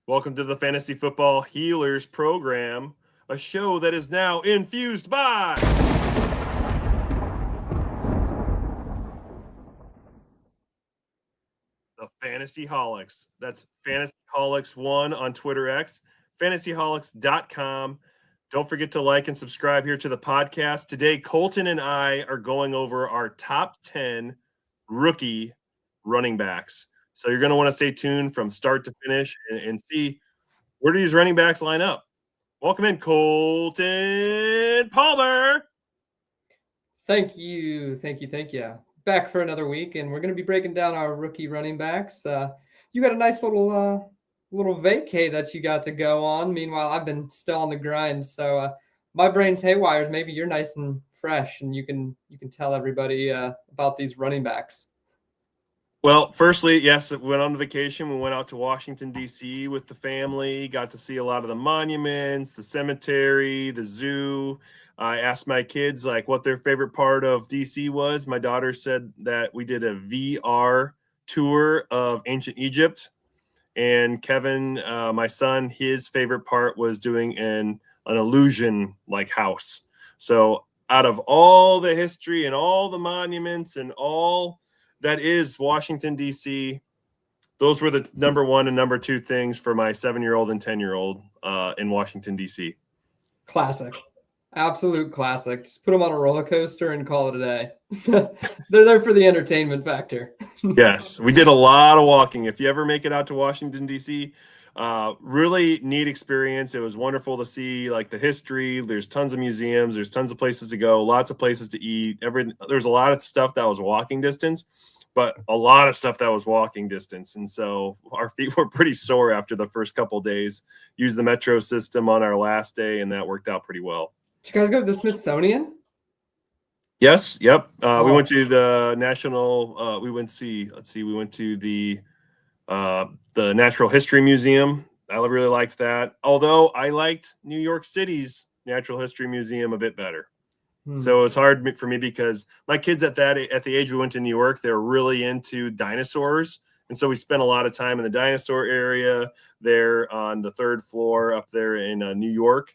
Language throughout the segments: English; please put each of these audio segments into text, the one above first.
Welcome to the Fantasy Football Healers program, a show that is now infused by the Fantasyholics. That's Fantasyholics1 on Twitter X, fantasyholics.com. Don't forget to like and subscribe here to the podcast. Today, Colton and I are going over our top 10 rookie running backs. So you're going to want to stay tuned from start to finish and see where do these running backs line up. Welcome in, Colton Palmer. Thank you. Back for another week, and we're going to be breaking down our rookie running backs. You got a nice little vacay that you got to go on. Meanwhile, I've been still on the grind, so my brain's haywired. Maybe you're nice and fresh, and you can tell everybody about these running backs. Well, firstly, yes, we went on vacation. We went out to Washington, D.C. with the family, got to see a lot of the monuments, the cemetery, the zoo. I asked my kids what their favorite part of D.C. was. My daughter said that we did a VR tour of ancient Egypt. And Kevin, my son, his favorite part was doing an illusion-like house. So out of all the history and all the monuments and all that is Washington, D.C., those were the number one and number two things for my 7-year-old and 10-year-old in Washington, D.C. Classic. Absolute classic. Just put them on a roller coaster and call it a day. They're there for the entertainment factor. Yes, we did a lot of walking. If you ever make it out to Washington, D.C., really neat experience. It was wonderful to see the history. There's tons of museums. There's tons of places to go, lots of places to eat. There's a lot of stuff that was walking distance, but a lot of stuff that was walking distance. And so our feet were pretty sore after the first couple of days. Used the metro system on our last day, and that worked out pretty well. Did you guys go to the Smithsonian? Yes. Yep. We went to the national. We went to the Natural History Museum. I really liked that. Although I liked New York City's Natural History Museum a bit better. So it's hard for me because my kids at the age we went to New York, they're really into dinosaurs. And so we spent a lot of time in the dinosaur area there on the third floor up there in New York.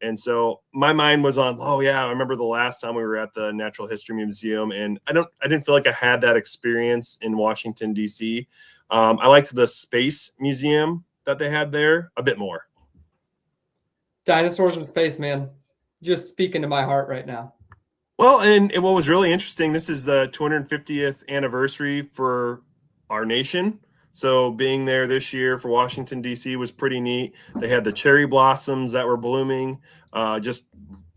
And so my mind was on, I remember the last time we were at the Natural History Museum, and I didn't feel like I had that experience in Washington, D.C. I liked the Space Museum that they had there a bit more. Dinosaurs in space, man. Just speaking to my heart right now. Well, and what was really interesting, this is the 250th anniversary for our nation. So being there this year for Washington, D.C. was pretty neat. They had the cherry blossoms that were blooming, just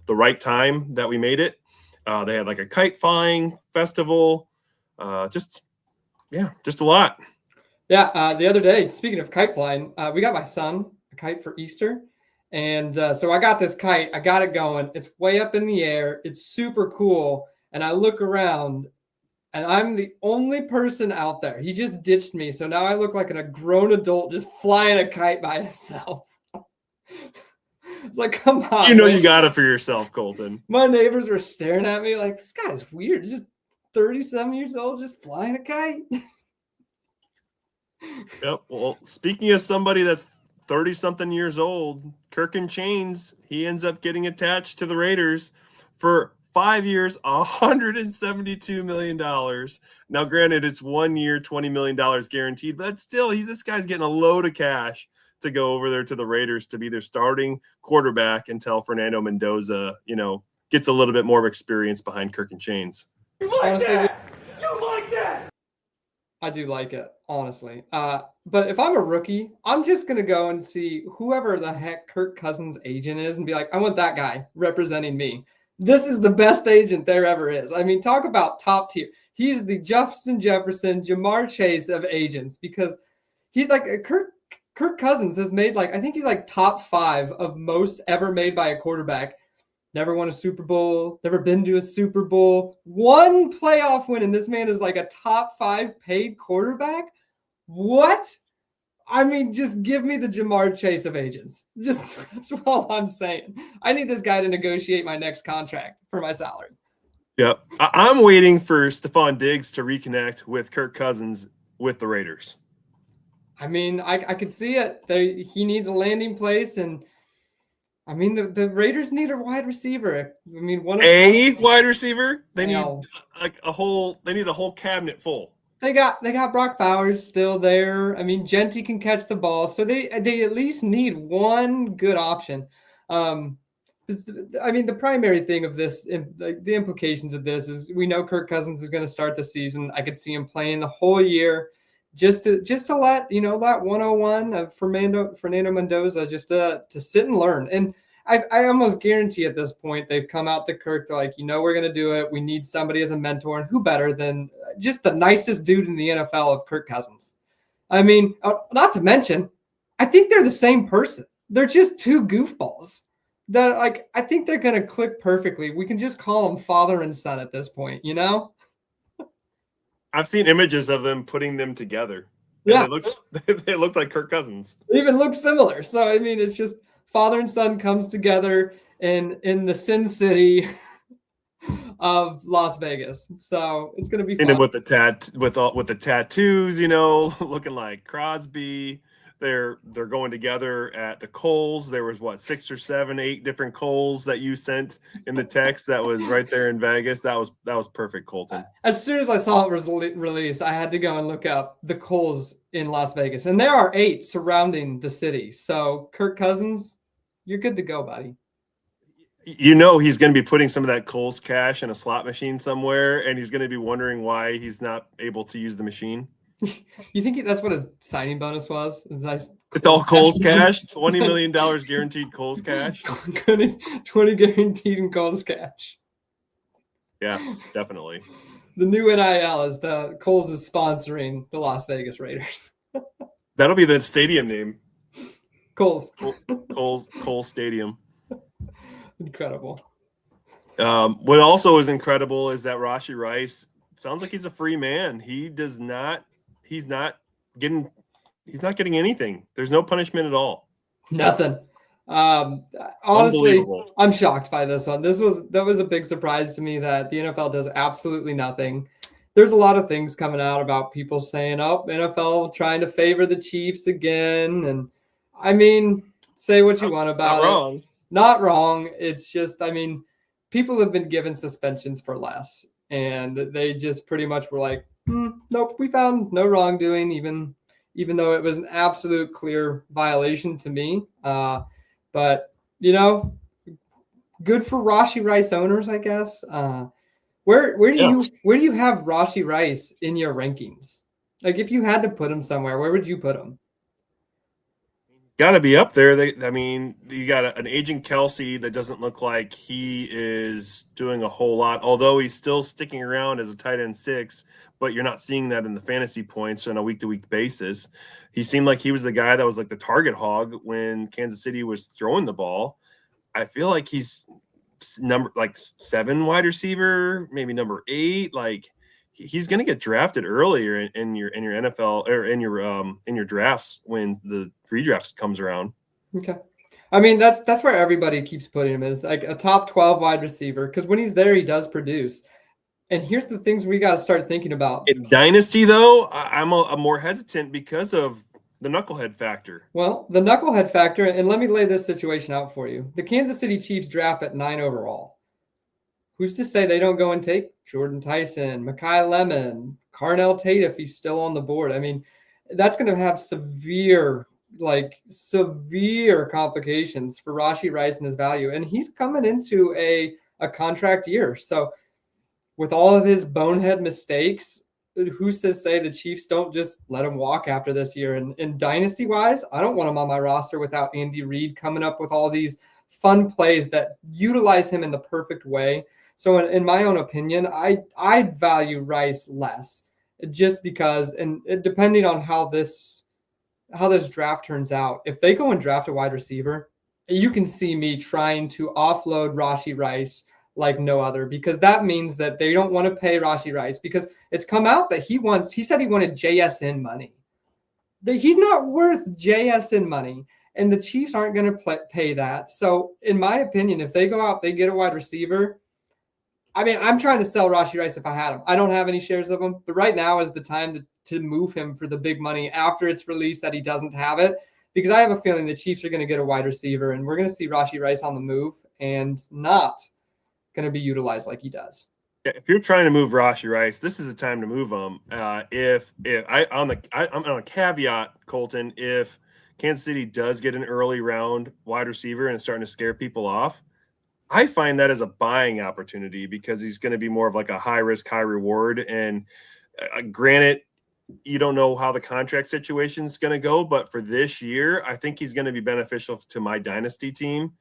the right time that we made it. They had a kite flying festival, just a lot. Yeah, the other day, speaking of kite flying, we got my son a kite for Easter. And so I got this kite. I got it going. It's way up in the air. It's super cool. And I look around, and I'm the only person out there. He just ditched me. So now I look like a grown adult just flying a kite by himself. It's like, come on. You know, man. You got it for yourself, Colton. My neighbors were staring at me like, this guy's weird. Just 30-some years old, just flying a kite. Yep. Well, speaking of somebody that's 30-something years old, Kirk N Chains, he ends up getting attached to the Raiders for 5 years, $172 million. Now, granted, it's 1 year, $20 million guaranteed, but still, this guy's getting a load of cash to go over there to the Raiders to be their starting quarterback until Fernando Mendoza, gets a little bit more of experience behind Kirk N Chains. You like that? You like that? I do like it, honestly. But if I'm a rookie, I'm just going to go and see whoever the heck Kirk Cousins' agent is and be like, I want that guy representing me. This is the best agent there ever is. I mean, talk about top tier. He's the Justin Jefferson, Jamar Chase of agents because he's Kirk Cousins has made I think he's top 5 of most ever made by a quarterback. Never won a Super Bowl, never been to a Super Bowl, 1 playoff win, and this man is a top 5 paid quarterback? What? I mean, just give me the Jamar Chase of agents. That's all I'm saying. I need this guy to negotiate my next contract for my salary. Yep. I'm waiting for Stephon Diggs to reconnect with Kirk Cousins with the Raiders. I mean, I could see it. He needs a landing place, and I mean the Raiders need a wide receiver. I mean, A wide receiver. They need know. like a whole. They need a whole cabinet full. They got Brock Bowers still there. I mean, Genty can catch the ball, so they at least need one good option. I mean, the primary thing of this, the implications of this is we know Kirk Cousins is going to start the season. I could see him playing the whole year, just to let that 101 of Fernando Mendoza just to sit and learn. And I almost guarantee at this point they've come out to Kirk. They're like, we're going to do it. We need somebody as a mentor, and who better than just the nicest dude in the NFL of Kirk Cousins. I mean, not to mention, I think they're the same person. They're just two goofballs that, like, I think they're going to click perfectly. We can just call them father and son at this point, I've seen images of them putting them together. Yeah. They looked like Kirk Cousins. They even look similar. So, I mean, it's just father and son comes together in the Sin City of Las Vegas. So it's going to be fun. And with the tattoos, looking like Crosby. They're going together at the Coles. There was 6 or 7, 8 different Coles that you sent in the text that was right there in Vegas. That was perfect, Colton. As soon as I saw it was released, I had to go and look up the Coles in Las Vegas, and there are 8 surrounding the city. So Kirk Cousins, you're good to go, buddy. He's going to be putting some of that Coles cash in a slot machine somewhere, and he's going to be wondering why he's not able to use the machine. You think that's what his signing bonus was? It's all Coles cash. $20 million guaranteed Coles cash. 20 guaranteed in Coles cash. Yes, definitely. The new NIL is the Coles is sponsoring the Las Vegas Raiders. That'll be the stadium name. Coles Stadium. Incredible. What also is incredible is that Rashee Rice sounds like he's a free man. He's not getting anything. There's no punishment at all. Nothing. Honestly, I'm shocked by this one. That was a big surprise to me that the NFL does absolutely nothing. There's a lot of things coming out about people saying, NFL trying to favor the Chiefs again. And I mean, say what you want about it. Not wrong. It's just, I mean, people have been given suspensions for less. And they just pretty much were like, nope, we found no wrongdoing, even though it was an absolute clear violation to me. But, good for Rashee Rice owners, I guess. Where do you have Rashee Rice in your rankings? Like, if you had to put him somewhere, where would you put him? Got to be up there. You got an aging Kelsey that doesn't look like he is doing a whole lot, although he's still sticking around as a tight end 6, but you're not seeing that in the fantasy points on a week-to-week basis. He seemed like he was the guy that was like the target hog when Kansas City was throwing the ball. I feel like he's number 7 wide receiver, maybe number 8. Like, he's going to get drafted earlier in your NFL or in your drafts when the redrafts comes around. Okay. I mean, that's where everybody keeps putting him, is like a top 12 wide receiver, because when he's there, he does produce. And here's the things we got to start thinking about. In Dynasty, though, I'm more hesitant because of the knucklehead factor. Well, the knucklehead factor, and let me lay this situation out for you. The Kansas City Chiefs draft at 9 overall. Who's to say they don't go and take Jordan Tyson, Mekhi Lemon, Carnell Tate if he's still on the board? I mean, that's going to have severe complications for Rashee Rice and his value. And he's coming into a contract year. So with all of his bonehead mistakes, who's to say the Chiefs don't just let him walk after this year? And dynasty-wise, I don't want him on my roster without Andy Reid coming up with all these fun plays that utilize him in the perfect way. So in my own opinion, I value Rice less, just because, and depending on how this draft turns out, if they go and draft a wide receiver, you can see me trying to offload Rashee Rice like no other, because that means that they don't want to pay Rashee Rice, because it's come out that he said he wanted JSN money. He's not worth JSN money, and the Chiefs aren't going to pay that. So in my opinion, if they go out, they get a wide receiver, I mean, I'm trying to sell Rashee Rice if I had him. I don't have any shares of him, but right now is the time to move him for the big money after it's released that he doesn't have it, because I have a feeling the Chiefs are going to get a wide receiver, and we're going to see Rashee Rice on the move and not going to be utilized like he does. If you're trying to move Rashee Rice, this is the time to move him. I'm on a caveat, Colton. If Kansas City does get an early round wide receiver and it's starting to scare people off, I find that as a buying opportunity because he's going to be more of like a high risk, high reward. And granted, you don't know how the contract situation is going to go, but for this year, I think he's going to be beneficial to my dynasty team.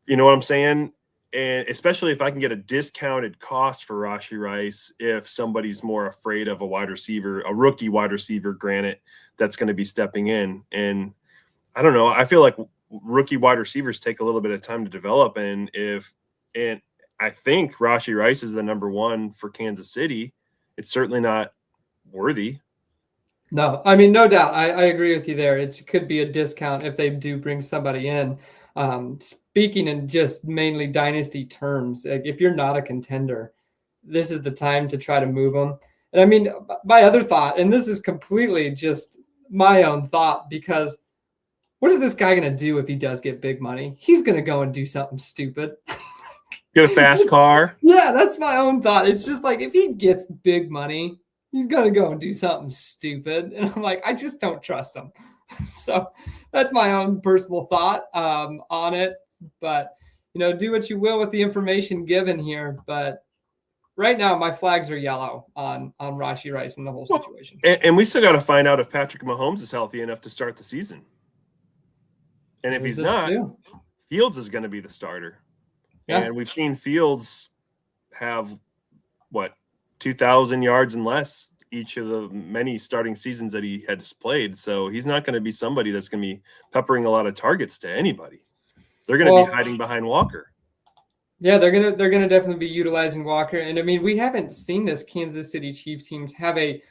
You know what I'm saying? And especially if I can get a discounted cost for Rashee Rice, if somebody's more afraid of a wide receiver, a rookie wide receiver, granted, that's going to be stepping in. And I don't know. I feel like rookie wide receivers take a little bit of time to develop. And I think Rashee Rice is the number one for Kansas City. It's certainly not worthy. No, I mean, no doubt. I agree with you there. It could be a discount if they do bring somebody in. Speaking in just mainly dynasty terms, if you're not a contender, this is the time to try to move them. And I mean, my other thought, and this is completely just my own thought, because what is this guy going to do if he does get big money? He's going to go and do something stupid. Get a fast car. Yeah, that's my own thought. It's just like if he gets big money, he's going to go and do something stupid. And I'm like, I just don't trust him. So that's my own personal thought on it. But, do what you will with the information given here. But right now, my flags are yellow on Rashee Rice and the whole situation. And we still got to find out if Patrick Mahomes is healthy enough to start the season. And if he's not, Fields is going to be the starter. Yeah. And we've seen Fields have, 2,000 yards and less each of the many starting seasons that he has played. So he's not going to be somebody that's going to be peppering a lot of targets to anybody. They're going to be hiding behind Walker. Yeah, they're gonna definitely be utilizing Walker. And I mean, we haven't seen this Kansas City Chiefs teams have a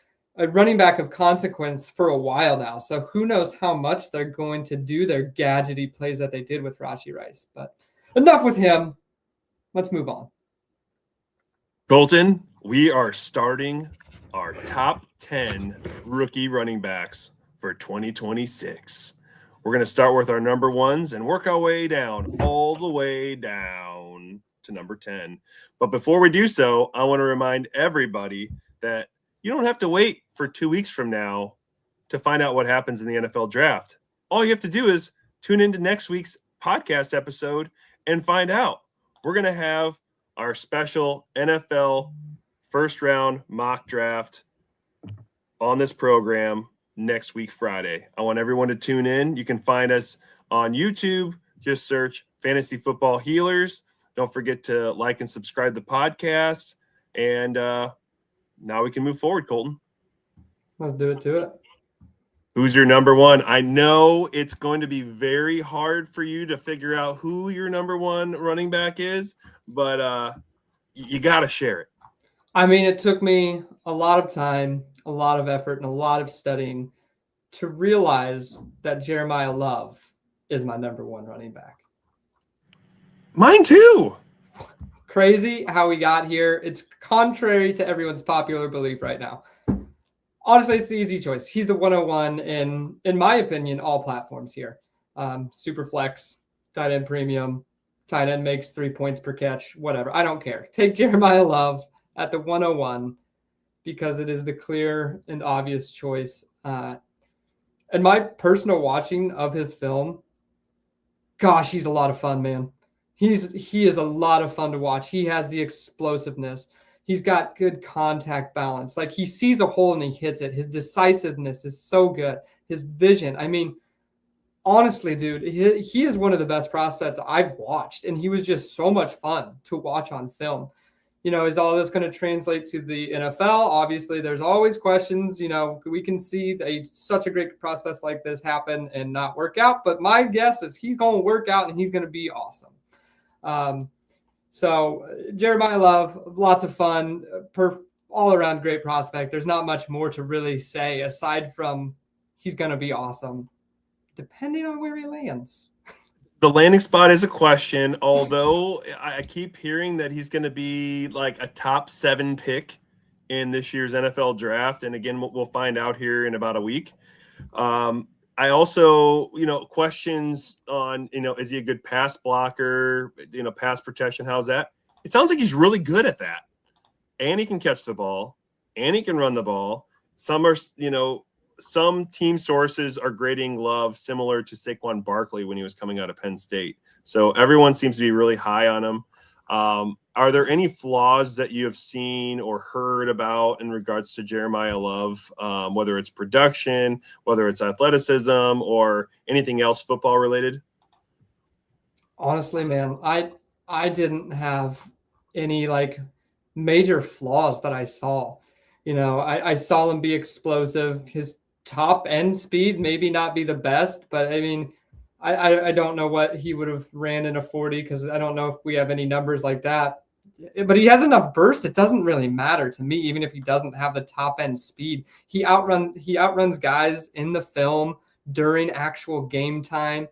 running back of consequence for a while now. So who knows how much they're going to do their gadgety plays that they did with Rashee Rice. But enough with him. Let's move on. Colton, we are starting our top 10 rookie running backs for 2026. We're going to start with our number ones and work our way down, all the way down to number 10. But before we do so, I want to remind everybody that you don't have to wait for 2 weeks from now to find out what happens in the NFL draft. All you have to do is tune into next week's podcast episode and find out. We're going to have our special NFL first round mock draft on this program next week, Friday. I want everyone to tune in. You can find us on YouTube. Just search Fantasy Football Healers. Don't forget to like and subscribe to the podcast. And now we can move forward, Colton. Let's do it to it. Who's your number one? I know it's going to be very hard for you to figure out who your number one running back is, but you got to share it. I mean, it took me a lot of time, a lot of effort, and a lot of studying to realize that Jeremiah Love is my number one running back. Mine too. Crazy how we got here. It's contrary to everyone's popular belief right now. Honestly, it's the easy choice. He's the 101 in my opinion, all platforms here. Super flex, tight end premium, tight end makes 3 points per catch, whatever. I don't care. Take Jeremiah Love at the 101 because it is the clear and obvious choice. And my personal watching of his film, gosh, he's a lot of fun, man. He is a lot of fun to watch. He has the explosiveness. He's got good contact balance. Like he sees a hole and he hits it. His decisiveness is so good. His vision. I mean, honestly, dude, he is one of the best prospects I've watched. And he was just so much fun to watch on film. Is all this going to translate to the NFL? Obviously, there's always questions. We can see such a great prospect like this happen and not work out. But my guess is he's going to work out and he's going to be awesome. So Jeremiah Love, lots of fun, all around great prospect. There's not much more to really say aside from he's going to be awesome, depending on where he lands. The landing spot is a question, although I keep hearing that he's going to be like a top 7 pick in this year's NFL draft. And again, we'll find out here in about a week. I also, questions on, is he a good pass blocker, pass protection? How's that? It sounds like he's really good at that. And he can catch the ball and he can run the ball. Some are, some team sources are grading Love similar to Saquon Barkley when he was coming out of Penn State. So everyone seems to be really high on him. Are there any flaws that you have seen or heard about in regards to Jeremiah Love, whether it's production, whether it's athleticism, or anything else football related? Honestly, man, I didn't have any like major flaws that I saw. I saw him be explosive. His top end speed maybe not be the best, but I mean, I don't know what he would have ran in a 40 because I don't know if we have any numbers like that. But he has enough burst. It doesn't really matter to me, even if he doesn't have the top end speed. He outruns guys in the film during actual game time.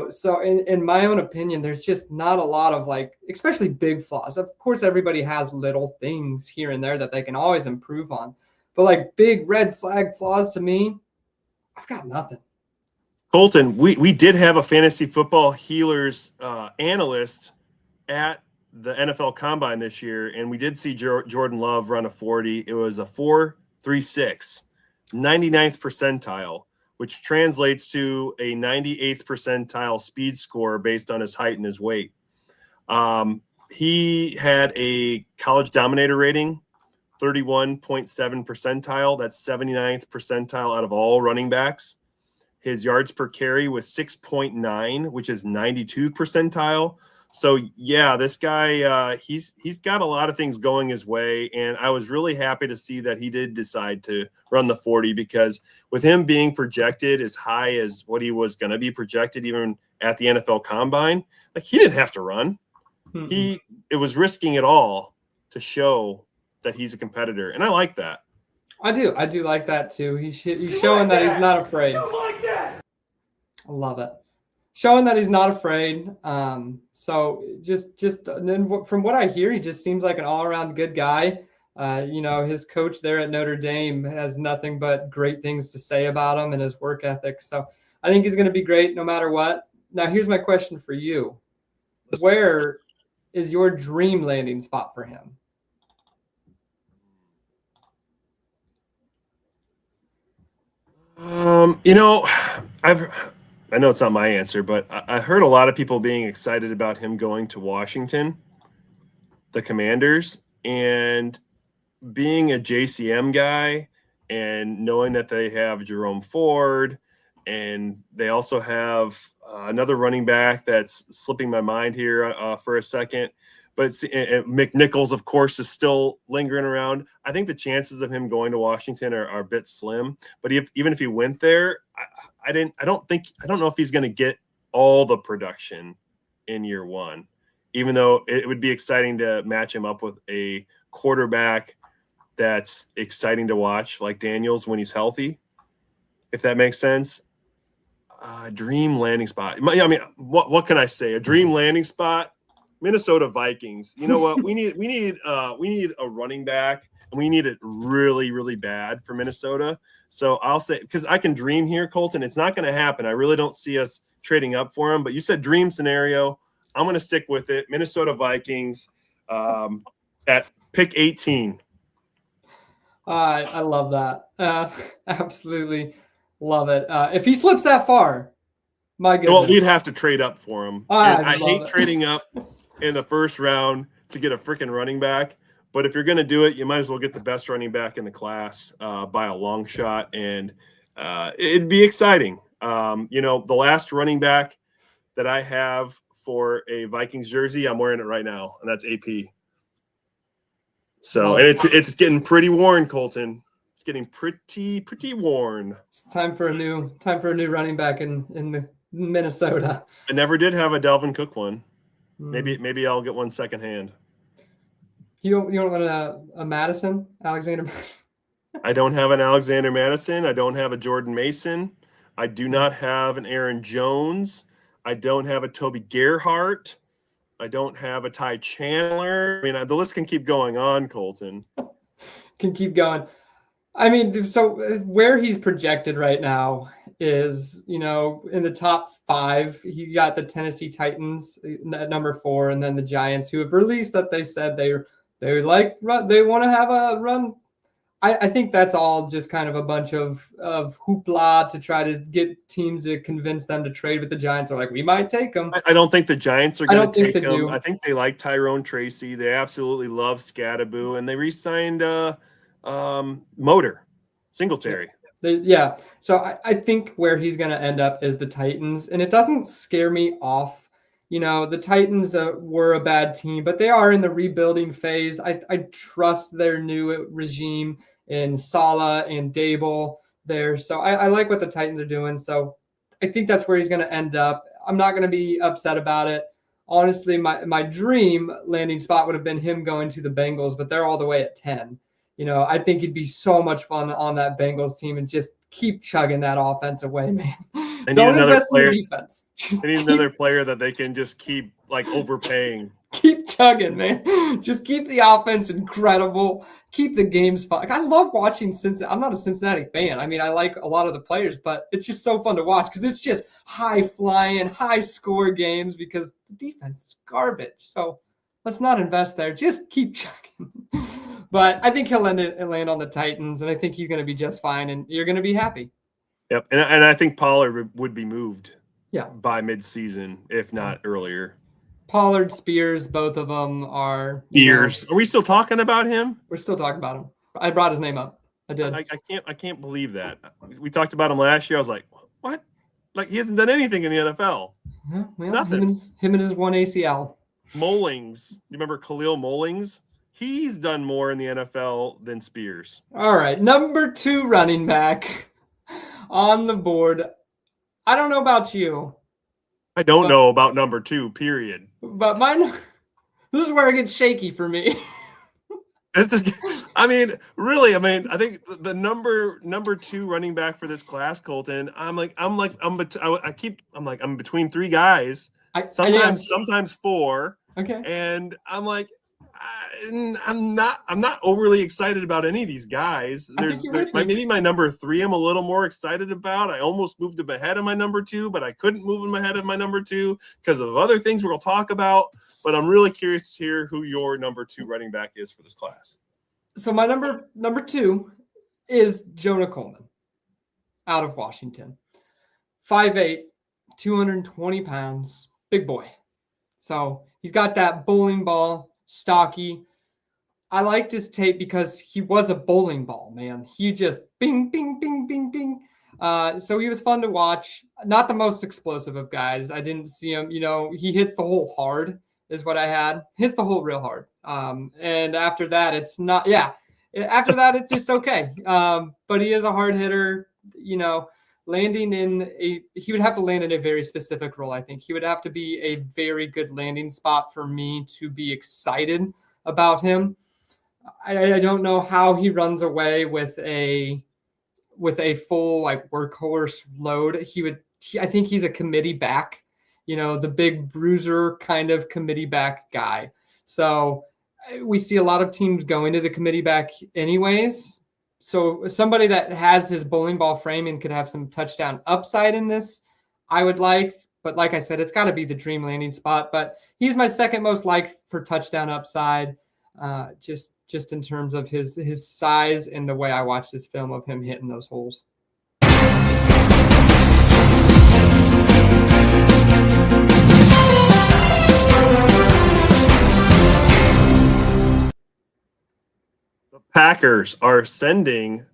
So in my own opinion, there's just not a lot of like, especially big flaws. Of course, everybody has little things here and there that they can always improve on. But like big red flag flaws to me, I've got nothing. Colton, we did have a fantasy football healers analyst at the NFL Combine this year, and we did see Jordan Love run a 40. It was a 4.36, 99th percentile, which translates to a 98th percentile speed score based on his height and his weight. He had a college dominator rating, 31.7 percentile. That's 79th percentile out of all running backs. His yards per carry was 6.9, which is 92 percentile. So yeah, this guy, he's got a lot of things going his way, and I was really happy to see that he did decide to run the 40, because with him being projected as high as what he was going to be projected even at the NFL Combine, like he didn't have to run. Mm-hmm. It was risking it all to show that he's a competitor, and I like that. I do like that too. He's showing that he's not afraid. You like that? I love it. Showing that he's not afraid. So just and then from what I hear, he just seems like an all-around good guy. His coach there at Notre Dame has nothing but great things to say about him and his work ethic. So I think he's going to be great no matter what. Now, here's my question for you. Where is your dream landing spot for him? I know it's not my answer, but I heard a lot of people being excited about him going to Washington, the Commanders, and being a JCM guy and knowing that they have Jerome Ford and they also have another running back that's slipping my mind here for a second. But McNichols, of course, is still lingering around. I think the chances of him going to Washington are a bit slim. But even if he went there, I don't know if he's going to get all the production in year one. Even though it would be exciting to match him up with a quarterback that's exciting to watch, like Daniels when he's healthy, if that makes sense. Dream landing spot. I mean, what can I say? A dream landing spot. Minnesota Vikings. You know what? We need a running back, and we need it really, really bad for Minnesota. So I'll say, because I can dream here, Colton. It's not going to happen. I really don't see us trading up for him. But you said dream scenario. I'm going to stick with it. Minnesota Vikings at pick 18. I love that. Absolutely love it. If he slips that far, my goodness. Well, we'd have to trade up for him. I hate trading up in the first round to get a freaking running back. But if you're going to do it, you might as well get the best running back in the class by a long shot. And it'd be exciting. The last running back that I have for a Vikings jersey, I'm wearing it right now, and that's AP. So, and it's getting pretty worn, Colton. It's getting pretty worn. It's time for a new running back in Minnesota. I never did have a Dalvin Cook one. Maybe I'll get one secondhand. You don't want a Madison, Alexander Madison? I don't have an Alexander Madison. I don't have a Jordan Mason. I do not have an Aaron Jones. I don't have a Toby Gerhart. I don't have a Ty Chandler. I mean, the list can keep going on, Colton. Can keep going. I mean, so where he's projected right now is, in the top 5. He got the Tennessee Titans at number 4, and then the Giants, who have released that they said they want to have a run. I think that's all just kind of a bunch of hoopla to try to get teams to convince them to trade with the Giants. Are like, we might take them. I don't think the Giants are going to take them. Do. I think they like Tyrone Tracy. They absolutely love Scadaboo, and they re-signed Motor Singletary. Yeah. So I think where he's going to end up is the Titans, and it doesn't scare me off. The Titans were a bad team, but they are in the rebuilding phase. I trust their new regime in Saleh and Dable there. So I like what the Titans are doing. So I think that's where he's going to end up. I'm not going to be upset about it. Honestly, my dream landing spot would have been him going to the Bengals, but they're all the way at 10. I think it'd be so much fun on that Bengals team and just keep chugging that offense away, man. Don't invest in the defense. They need another player that they can just keep overpaying. Keep chugging, man. Just keep the offense incredible. Keep the games fun. I love watching Cincinnati. I'm not a Cincinnati fan. I mean, I like a lot of the players, but it's just so fun to watch because it's just high-flying, high-score games because the defense is garbage. So let's not invest there. Just keep chugging. But I think he'll land on the Titans, and I think he's going to be just fine, and you're going to be happy. Yep, and I think Pollard would be moved by midseason, if not earlier. Pollard, Spears, both of them are. Spears. Are we still talking about him? We're still talking about him. I brought his name up. I did. I can't believe that. We talked about him last year. I was like, what? Like, he hasn't done anything in the NFL. Yeah, well, nothing. Him and his one ACL. Mullings. You remember Khalil Mullings? He's done more in the NFL than Spears. All right. Number 2 running back on the board. I don't know about you. I don't know about number 2, period. But this is where it gets shaky for me. I think the number 2 running back for this class, Colton, I'm between 3 guys. Sometimes 4. Okay. And I'm like, I'm not overly excited about any of these guys. Maybe my number 3 I'm a little more excited about. I almost moved him ahead of my number 2, but I couldn't move him ahead of my number 2 because of other things we're going to talk about. But I'm really curious to hear who your number 2 running back is for this class. So my number 2 is Jonah Coleman out of Washington. 5'8", 220 pounds, big boy. So he's got that bowling ball, stocky. I liked his tape because he was a bowling ball, man. He just bing, bing, bing, bing, bing. So he was fun to watch. Not the most explosive of guys. I didn't see him, he hits the hole hard is what I had. Hits the hole real hard. And after that, it's not, after that, it's just okay. But he is a hard hitter, he would have to land in a very specific role. I think he would have to be a very good landing spot for me to be excited about him. I don't know how he runs away with a full workhorse load. I think he's a committee back, the big bruiser kind of committee back guy. So we see a lot of teams going to the committee back anyways. So somebody that has his bowling ball frame and could have some touchdown upside in this, I would like. But like I said, it's got to be the dream landing spot. But he's my second most like for touchdown upside, just in terms of his size and the way I watched this film of him hitting those holes. Packers are sending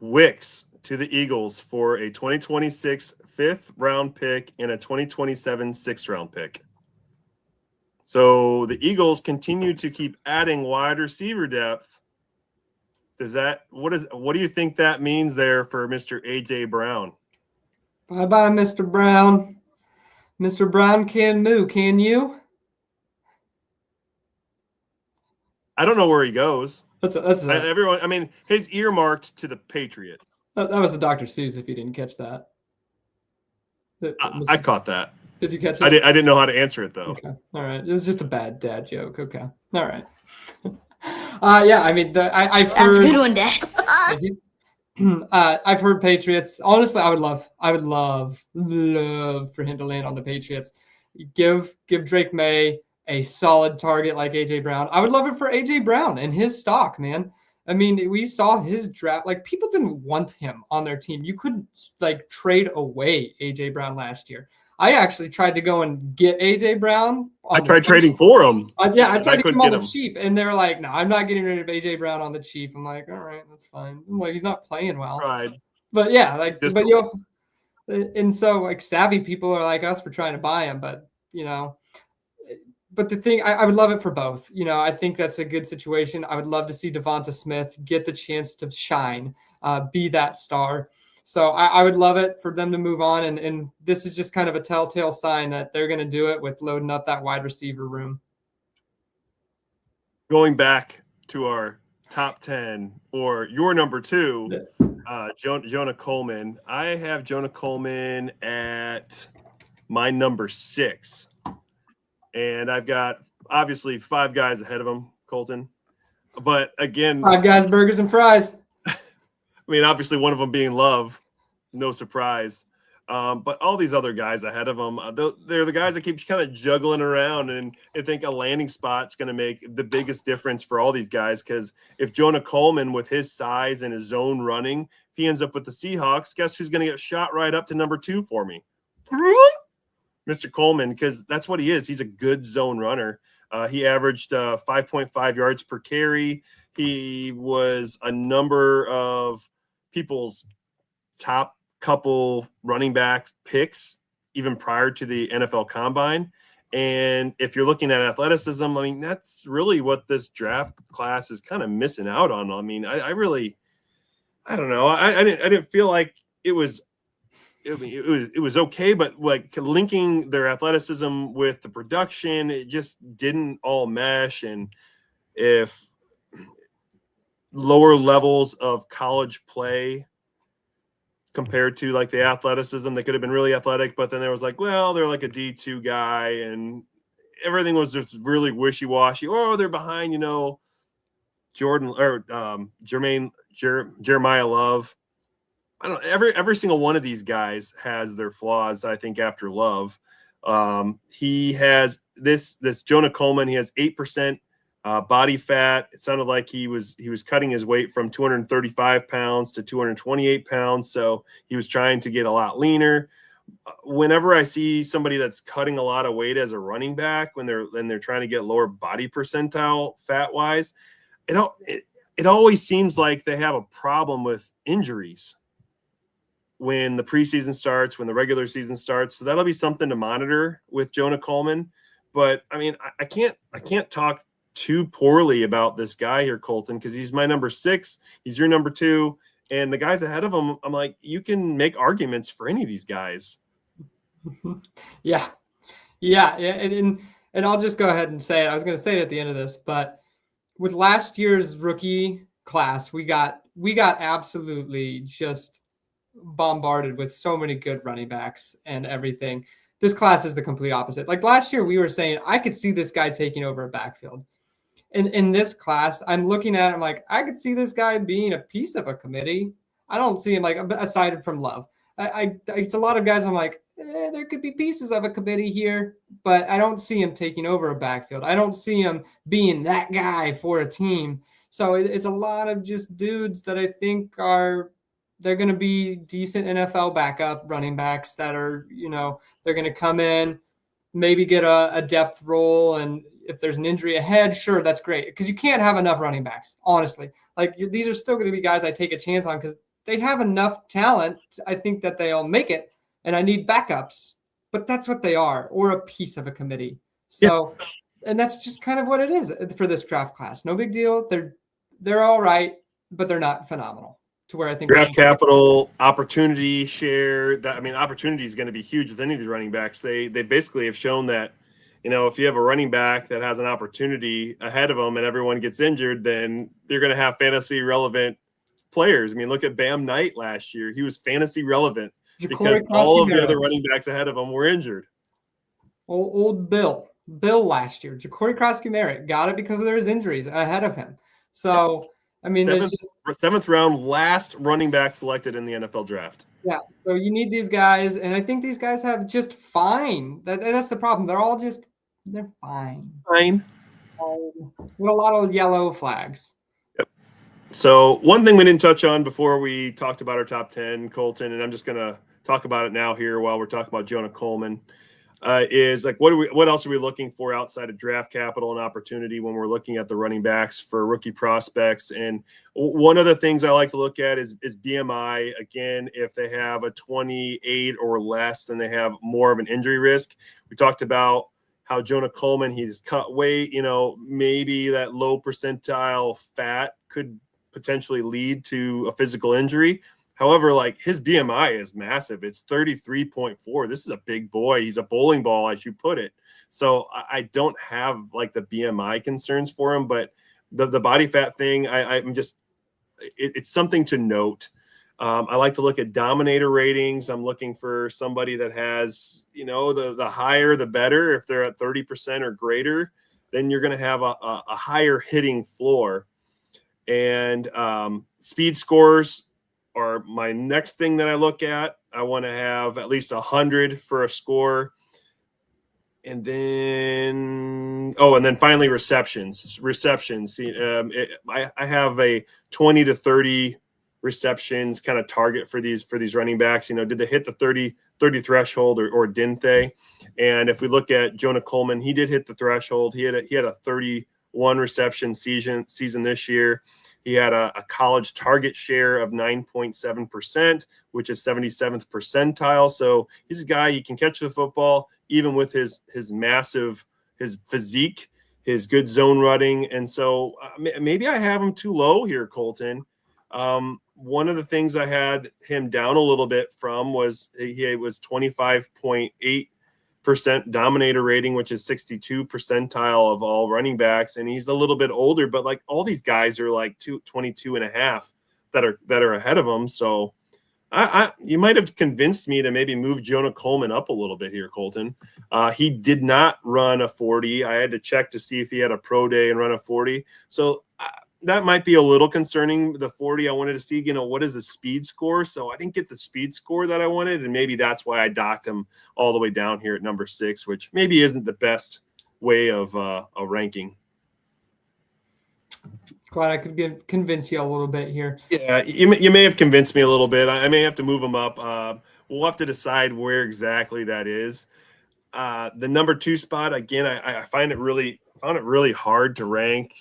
Wicks to the Eagles for a 2026 5th-round pick and a 2027 6th-round pick. So the Eagles continue to keep adding wide receiver depth. What do you think that means there for Mr. A.J. Brown? Bye-bye, Mr. Brown. Mr. Brown can move, can you? I don't know where he goes. Everyone. I mean, he's earmarked to the Patriots. That was a Dr. Seuss. If you didn't catch that, I caught that. Did you catch it? I didn't know how to answer it though. Okay. All right. It was just a bad dad joke. Okay. All right. Yeah. I mean, I've heard. That's a good one, Dad. Thank you. I've heard Patriots. Honestly, I would love for him to land on the Patriots. Give Drake May a solid target like AJ Brown. I would love it for AJ Brown and his stock, man. I mean, we saw his draft. Like, people didn't want him on their team. You couldn't like trade away AJ Brown last year. I actually tried to go and get AJ Brown. I tried trading for him. Yeah, I tried to get him on the cheap, and they were like, "No, I'm not getting rid of AJ Brown on the cheap." I'm like, "All right, that's fine." I'm like, he's not playing well. Right. But yeah, like, and so like savvy people are like us for trying to buy him, but But the thing, I would love it for both. I think that's a good situation. I would love to see Devonta Smith get the chance to shine, be that star. So I would love it for them to move on. And this is just kind of a telltale sign that they're going to do it with loading up that wide receiver room. Going back to our top 10 or your number 2, Jonah Coleman. I have Jonah Coleman at my number 6. And I've got obviously 5 guys ahead of him, Colton. But again, 5 guys, burgers and fries. I mean, obviously one of them being Love, no surprise. But all these other guys ahead of them, they're the guys that keep kind of juggling around, and I think a landing spot's going to make the biggest difference for all these guys. Because if Jonah Coleman, with his size and his zone running, if he ends up with the Seahawks, guess who's going to get shot right up to number 2 for me? Mr. Coleman, because that's what he is. He's a good zone runner. He averaged 5.5 yards per carry. He was a number of people's top couple running back picks even prior to the NFL Combine. And if you're looking at athleticism, I mean, that's really what this draft class is kind of missing out on. I mean, I don't know. I didn't feel like it was okay, but like linking their athleticism with the production, it just didn't all mesh. And if lower levels of college play compared to like the athleticism, they could have been really athletic, but then there was like, well, they're like a D2 guy, and everything was just really wishy-washy. Oh, they're behind, Jordan or Jeremiah Love. I don't know, every single one of these guys has their flaws, I think, after Love. He has this Jonah Coleman, he has 8% body fat. It sounded like he was cutting his weight from 235 pounds to 228 pounds. So he was trying to get a lot leaner. Whenever I see somebody that's cutting a lot of weight as a running back, when they're trying to get lower body percentile fat wise, it always seems like they have a problem with injuries when the preseason starts, when the regular season starts. So that'll be something to monitor with Jonah Coleman. But I mean, I can't talk too poorly about this guy here, Colton, because he's my number 6. He's your number 2. And the guys ahead of him, I'm like, you can make arguments for any of these guys. Yeah. And I'll just go ahead and say it. I was going to say it at the end of this, but with last year's rookie class, we got absolutely just bombarded with so many good running backs and everything. This class is the complete opposite. Like last year, we were saying, I could see this guy taking over a backfield. In this class, I'm looking at him like, I could see this guy being a piece of a committee. I don't see him like, aside from Love. It's a lot of guys I'm like, there could be pieces of a committee here, but I don't see him taking over a backfield. I don't see him being that guy for a team. So it's a lot of just dudes that I think they're going to be decent NFL backup running backs that are, they're going to come in, maybe get a depth role. And if there's an injury ahead, sure, that's great. Because you can't have enough running backs, honestly. Like, these are still going to be guys I take a chance on because they have enough talent. I think that they'll make it, and I need backups. But that's what they are, or a piece of a committee. So, yeah. And that's just kind of what it is for this draft class. No big deal. They're all right, but they're not phenomenal. To where I think draft capital, opportunity share. Opportunity is going to be huge with any of these running backs. They basically have shown that, if you have a running back that has an opportunity ahead of them and everyone gets injured, then you're going to have fantasy relevant players. I mean, look at Bam Knight last year. He was fantasy relevant because all of the other running backs ahead of him were injured. Old Bill last year. Ja'Cory Krosky-Merritt got it because there was injuries ahead of him. So, Yes. I mean, seventh round, last running back selected in the NFL draft. Yeah, so you need these guys, and I think these guys have just fine. That's the problem. They're fine. Fine. With a lot of yellow flags. Yep. So one thing we didn't touch on before we talked about our top 10, Colton, and I'm just going to talk about it now here while we're talking about Jonah Coleman, is like what else are we looking for outside of draft capital and opportunity when we're looking at the running backs for rookie prospects? And one of the things I like to look at is BMI. Again, if they have a 28 or less, then they have more of an injury risk. We talked about how Jonah Coleman, he's cut weight, maybe that low percentile fat could potentially lead to a physical injury. However, like his BMI is massive. It's 33.4. This is a big boy. He's a bowling ball, as you put it. So I don't have like the BMI concerns for him, but the body fat thing, I'm just, it's something to note. I like to look at dominator ratings. I'm looking for somebody that has, the higher, the better. If they're at 30% or greater, then you're going to have a higher hitting floor. And speed scores are my next thing that I look at. I want to have at least 100 for a score. And then, and then finally receptions. I have a 20 to 30 receptions kind of target for these running backs. Did they hit the 30 threshold or didn't they? And if we look at Jonah Coleman, he did hit the threshold. He had a 31 reception season this year. He had a college target share of 9.7%, which is 77th percentile. So he's a guy, he can catch the football even with his massive, his physique, his good zone running. And so maybe I have him too low here, Colton. One of the things I had him down a little bit from was he was 25.8% dominator rating, which is 62 percentile of all running backs. And he's a little bit older, but like all these guys are like 22 and a half that are ahead of him. So you might have convinced me to maybe move Jonah Coleman up a little bit here, Colton. He did not run a 40. I had to check to see if he had a pro day and run a 40. So that might be a little concerning, the 40. I wanted to see, what is the speed score? So I didn't get the speed score that I wanted, and maybe that's why I docked him all the way down here at number 6, which maybe isn't the best way of ranking. Glad I could convince you a little bit here. Yeah, you may have convinced me a little bit. I may have to move him up. We'll have to decide where exactly that is. The number 2 spot, again, I found it really hard to rank.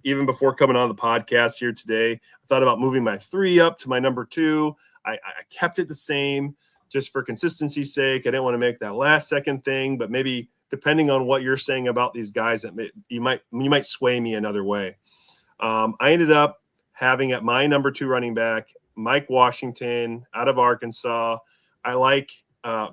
Even before coming on the podcast here today, I thought about moving my 3 up to my number 2. I kept it the same just for consistency's sake. I didn't want to make that last second thing, but maybe depending on what you're saying about these guys, that you might sway me another way. I ended up having at my number 2 running back, Mike Washington out of Arkansas. I like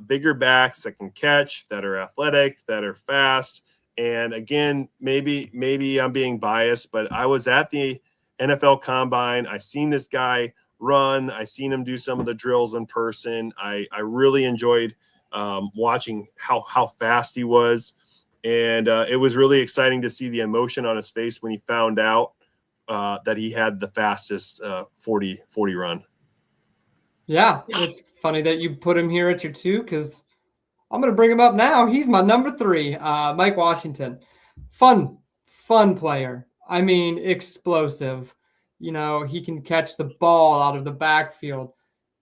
bigger backs that can catch, that are athletic, that are fast. And again, maybe I'm being biased, but I was at the NFL Combine. I seen this guy run. I seen him do some of the drills in person. I really enjoyed watching how fast he was. And it was really exciting to see the emotion on his face when he found out that he had the fastest 40 run. Yeah, it's funny that you put him here at your 2 because I'm going to bring him up now. He's my number 3, Mike Washington. Fun player. I mean, explosive. He can catch the ball out of the backfield.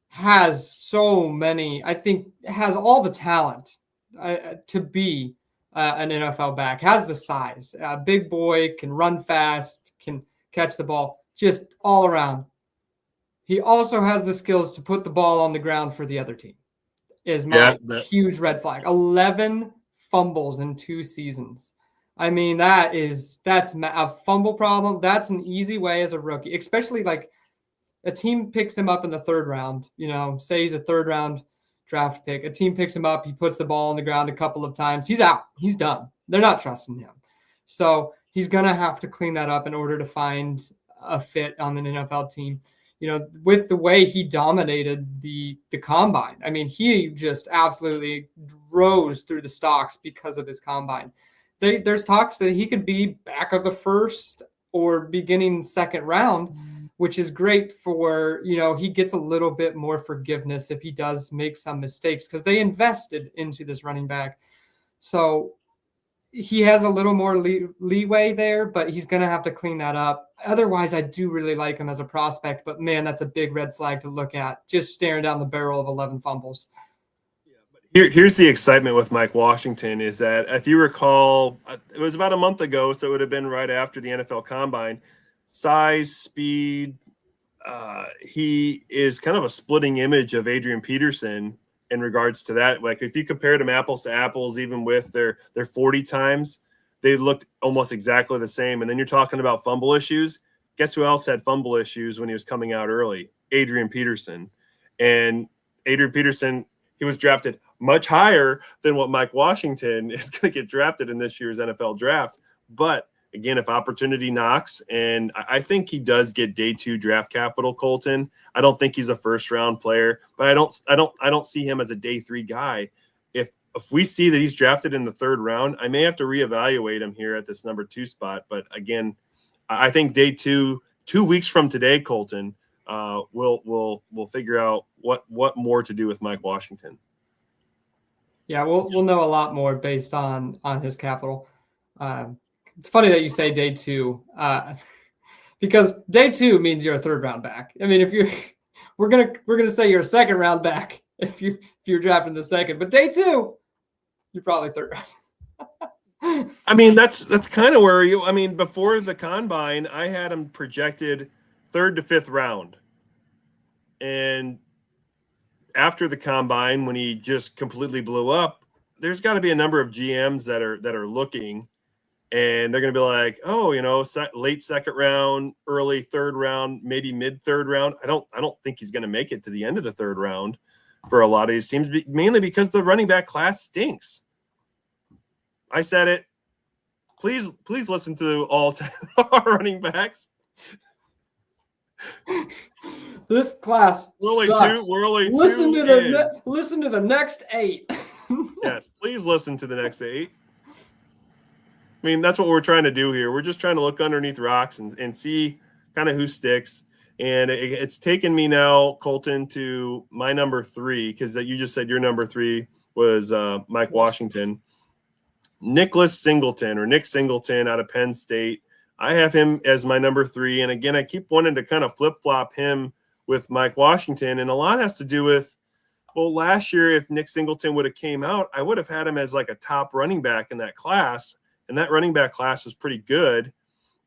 Has so many, I think, has all the talent to be an NFL back. Has the size. Big boy, can run fast, can catch the ball, just all around. He also has the skills to put the ball on the ground for the other team. Is my huge red flag. 11 fumbles in 2 seasons. I mean, that's a fumble problem. That's an easy way as a rookie, especially like a team picks him up in the 3rd round, say he's a 3rd round draft pick. A team picks him up. He puts the ball on the ground a couple of times. He's out. He's done. They're not trusting him. So he's going to have to clean that up in order to find a fit on an NFL team. With the way he dominated the combine. I mean, he just absolutely rose through the stocks because of his combine. There's talks that he could be back of the first or beginning second round, which is great for, he gets a little bit more forgiveness if he does make some mistakes because they invested into this running back. So he has a little more leeway there, but he's going to have to clean that up. Otherwise, I do really like him as a prospect, but man, that's a big red flag to look at, just staring down the barrel of 11 fumbles. Here's the excitement with Mike Washington is that if you recall, it was about a month ago, so it would have been right after the NFL Combine. Size, speed, he is kind of a splitting image of Adrian Peterson in regards to that. Like if you compared them apples to apples, even with their 40 times, they looked almost exactly the same. And then you're talking about fumble issues. Guess who else had fumble issues when he was coming out early? Adrian Peterson. And Adrian Peterson, he was drafted much higher than what Mike Washington is going to get drafted in this year's NFL draft. But again, if opportunity knocks, and I think he does get day 2 draft capital, Colton. I don't think he's a first round player, but I don't see him as a day 3 guy. If we see that he's drafted in the 3rd round, I may have to reevaluate him here at this number 2 spot. But again, I think day 2 weeks from today, Colton, we'll figure out what more to do with Mike Washington. Yeah, we'll know a lot more based on his capital. It's funny that you say day 2, because day 2 means you're a 3rd round back. I mean, we're gonna say you're a 2nd round back if you're drafting the 2nd, but day 2, you're probably 3rd round. I mean, that's kind of where before the combine, I had him projected 3rd to 5th round, and after the combine, when he just completely blew up, there's got to be a number of GMs that are looking, and they're going to be like, oh, late 2nd round, early 3rd round, maybe mid 3rd round. I don't think he's going to make it to the end of the 3rd round for a lot of these teams, mainly because the running back class stinks. I said it. Please listen to all 10 of our running backs. This class sucks. Listen to the next 8. Yes, please listen to the next 8. I mean, that's what we're trying to do here. We're just trying to look underneath rocks and see kind of who sticks. And it's taken me now, Colton, to my number 3, because you just said your number 3 was Mike Washington. Nick Singleton out of Penn State. I have him as my number 3. And again, I keep wanting to kind of flip-flop him with Mike Washington. And a lot has to do with, well, last year, if Nick Singleton would have came out, I would have had him as like a top running back in that class. And that running back class was pretty good.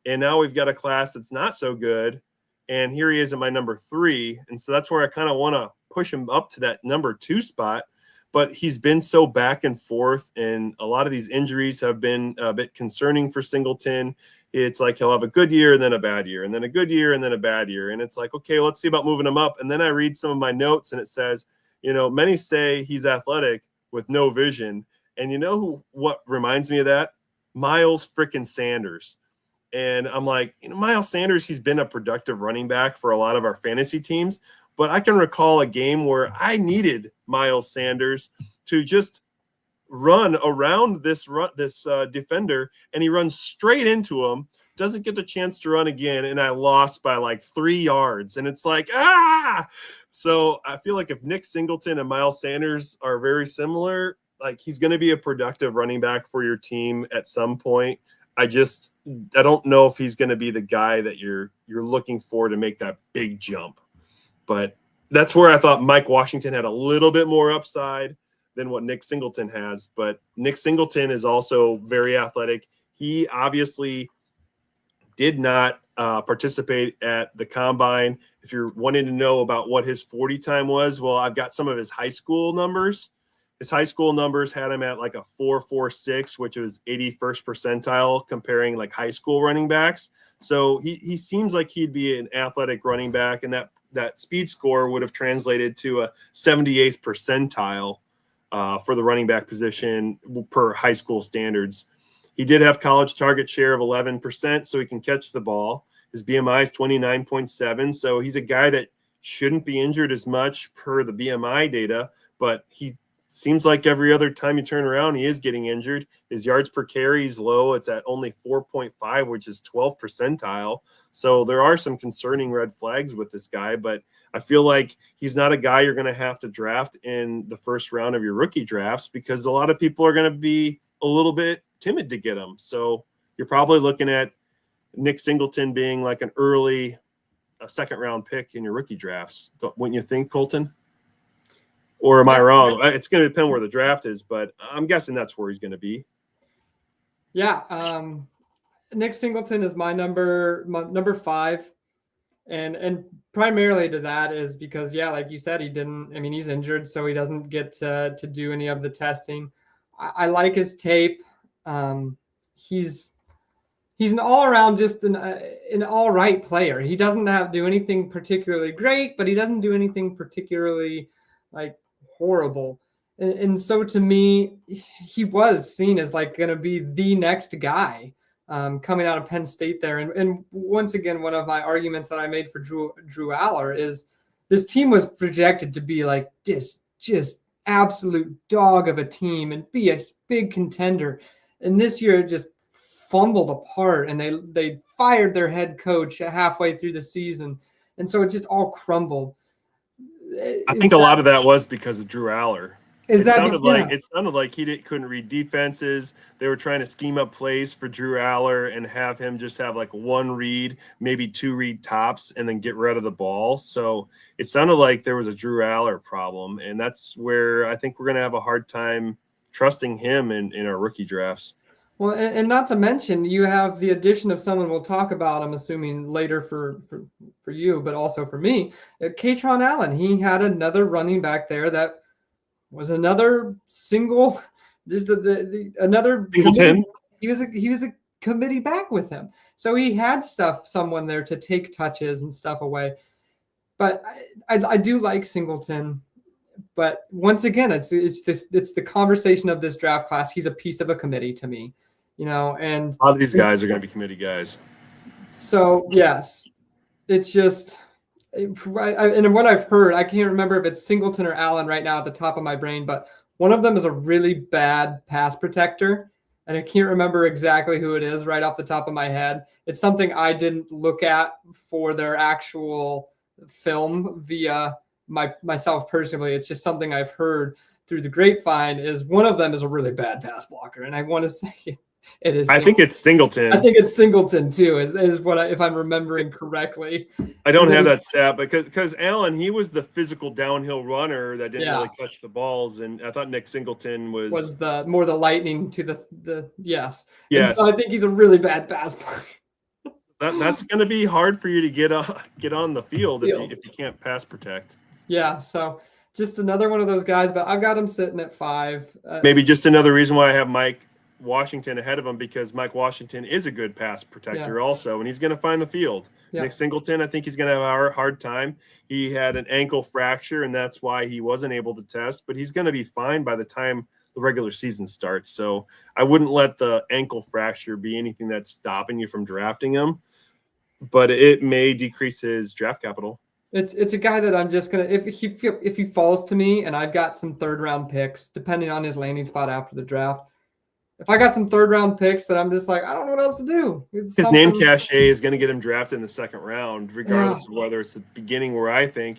And now we've got a class that's not so good. And here he is at my number 3. And so that's where I kind of want to push him up to that number 2 spot. But he's been so back and forth, and a lot of these injuries have been a bit concerning for Singleton. It's like he'll have a good year and then a bad year, and then a good year and then a bad year. And it's like, okay, let's see about moving him up. And then I read some of my notes, and it says, many say he's athletic with no vision. And what reminds me of that? Miles frickin' Sanders. And I'm like, Miles Sanders, he's been a productive running back for a lot of our fantasy teams. But I can recall a game where I needed Miles Sanders to just run around this defender, and he runs straight into him, doesn't get the chance to run again, and I lost by like 3 yards. And it's like, So I feel like if Nick Singleton and Miles Sanders are very similar, like he's going to be a productive running back for your team at some point. I don't know if he's going to be the guy that you're looking for to make that big jump. But that's where I thought Mike Washington had a little bit more upside than what Nick Singleton has. But Nick Singleton is also very athletic. He obviously did not participate at the combine. If you're wanting to know about what his 40 time was, well, I've got some of his high school numbers. His high school numbers had him at like a 4.46, which was 81st percentile comparing like high school running backs. So he seems like he'd be an athletic running back, and that speed score would have translated to a 78th percentile for the running back position per high school standards. He did have college target share of 11%, so he can catch the ball. His BMI is 29.7, so he's a guy that shouldn't be injured as much per the BMI data, but he seems like every other time you turn around, he is getting injured. His yards per carry is low. It's at only 4.5, which is 12th percentile. So there are some concerning red flags with this guy, but I feel like he's not a guy you're going to have to draft in the first round of your rookie drafts because a lot of people are going to be a little bit timid to get him. So you're probably looking at Nick Singleton being like an early second round pick in your rookie drafts. Wouldn't you think, Colton? Or am I wrong? It's going to depend where the draft is, but I'm guessing that's where he's going to be. Yeah. Nick Singleton is my number 5. And primarily to that is because, like you said, he's injured, so he doesn't get to do any of the testing. I like his tape. He's an all-around, just an all-right player. He doesn't do anything particularly great, but he doesn't do anything particularly like horrible. And so to me, he was seen as like going to be the next guy coming out of Penn State there. And once again, one of my arguments that I made for Drew Aller is this team was projected to be like this just absolute dog of a team and be a big contender. And this year it just fumbled apart, and they fired their head coach halfway through the season. And so it just all crumbled. I think a lot of that was because of Drew Aller. It sounded like he couldn't read defenses. They were trying to scheme up plays for Drew Aller and have him just have like one read, maybe 2 read tops, and then get rid of the ball. So it sounded like there was a Drew Aller problem, and that's where I think we're going to have a hard time trusting him in our rookie drafts. Well, and not to mention, you have the addition of someone we'll talk about, I'm assuming later for you, but also for me, Kaytron Allen. He had another running back there that was another single, just another Singleton. He was a committee back with him, so he had someone there to take touches and stuff away. But I do like Singleton. But once again, it's the conversation of this draft class. He's a piece of a committee to me, and a lot of these guys are going to be committee guys. So yes, it's just, and what I've heard, I can't remember if it's Singleton or Allen right now at the top of my brain, but one of them is a really bad pass protector, and I can't remember exactly who it is right off the top of my head. It's something I didn't look at for their actual film via myself personally. It's just something I've heard through the grapevine. Is one of them is a really bad pass blocker, and I want to say it is. I think it's Singleton. I think it's Singleton too. Is what if I'm remembering correctly. I don't have that stat because Allen, he was the physical downhill runner that didn't really catch the balls, and I thought Nick Singleton was the more the lightning to the yes. Yes. And so I think he's a really bad pass blocker. That's going to be hard for you to get on the field if you can't pass protect. Yeah, so just another one of those guys, but I've got him sitting at 5. Maybe just another reason why I have Mike Washington ahead of him, because Mike Washington is a good pass protector also, and he's going to find the field. Yeah. Nick Singleton, I think he's going to have a hard time. He had an ankle fracture, and that's why he wasn't able to test, but he's going to be fine by the time the regular season starts. So I wouldn't let the ankle fracture be anything that's stopping you from drafting him, but it may decrease his draft capital. It's a guy that I'm just gonna, if he falls to me and I've got some 3rd round picks, depending on his landing spot after the draft. If I got some 3rd round picks that I'm just like, I don't know what else to do. His name cachet is going to get him drafted in the 2nd round, regardless of whether it's the beginning where I think.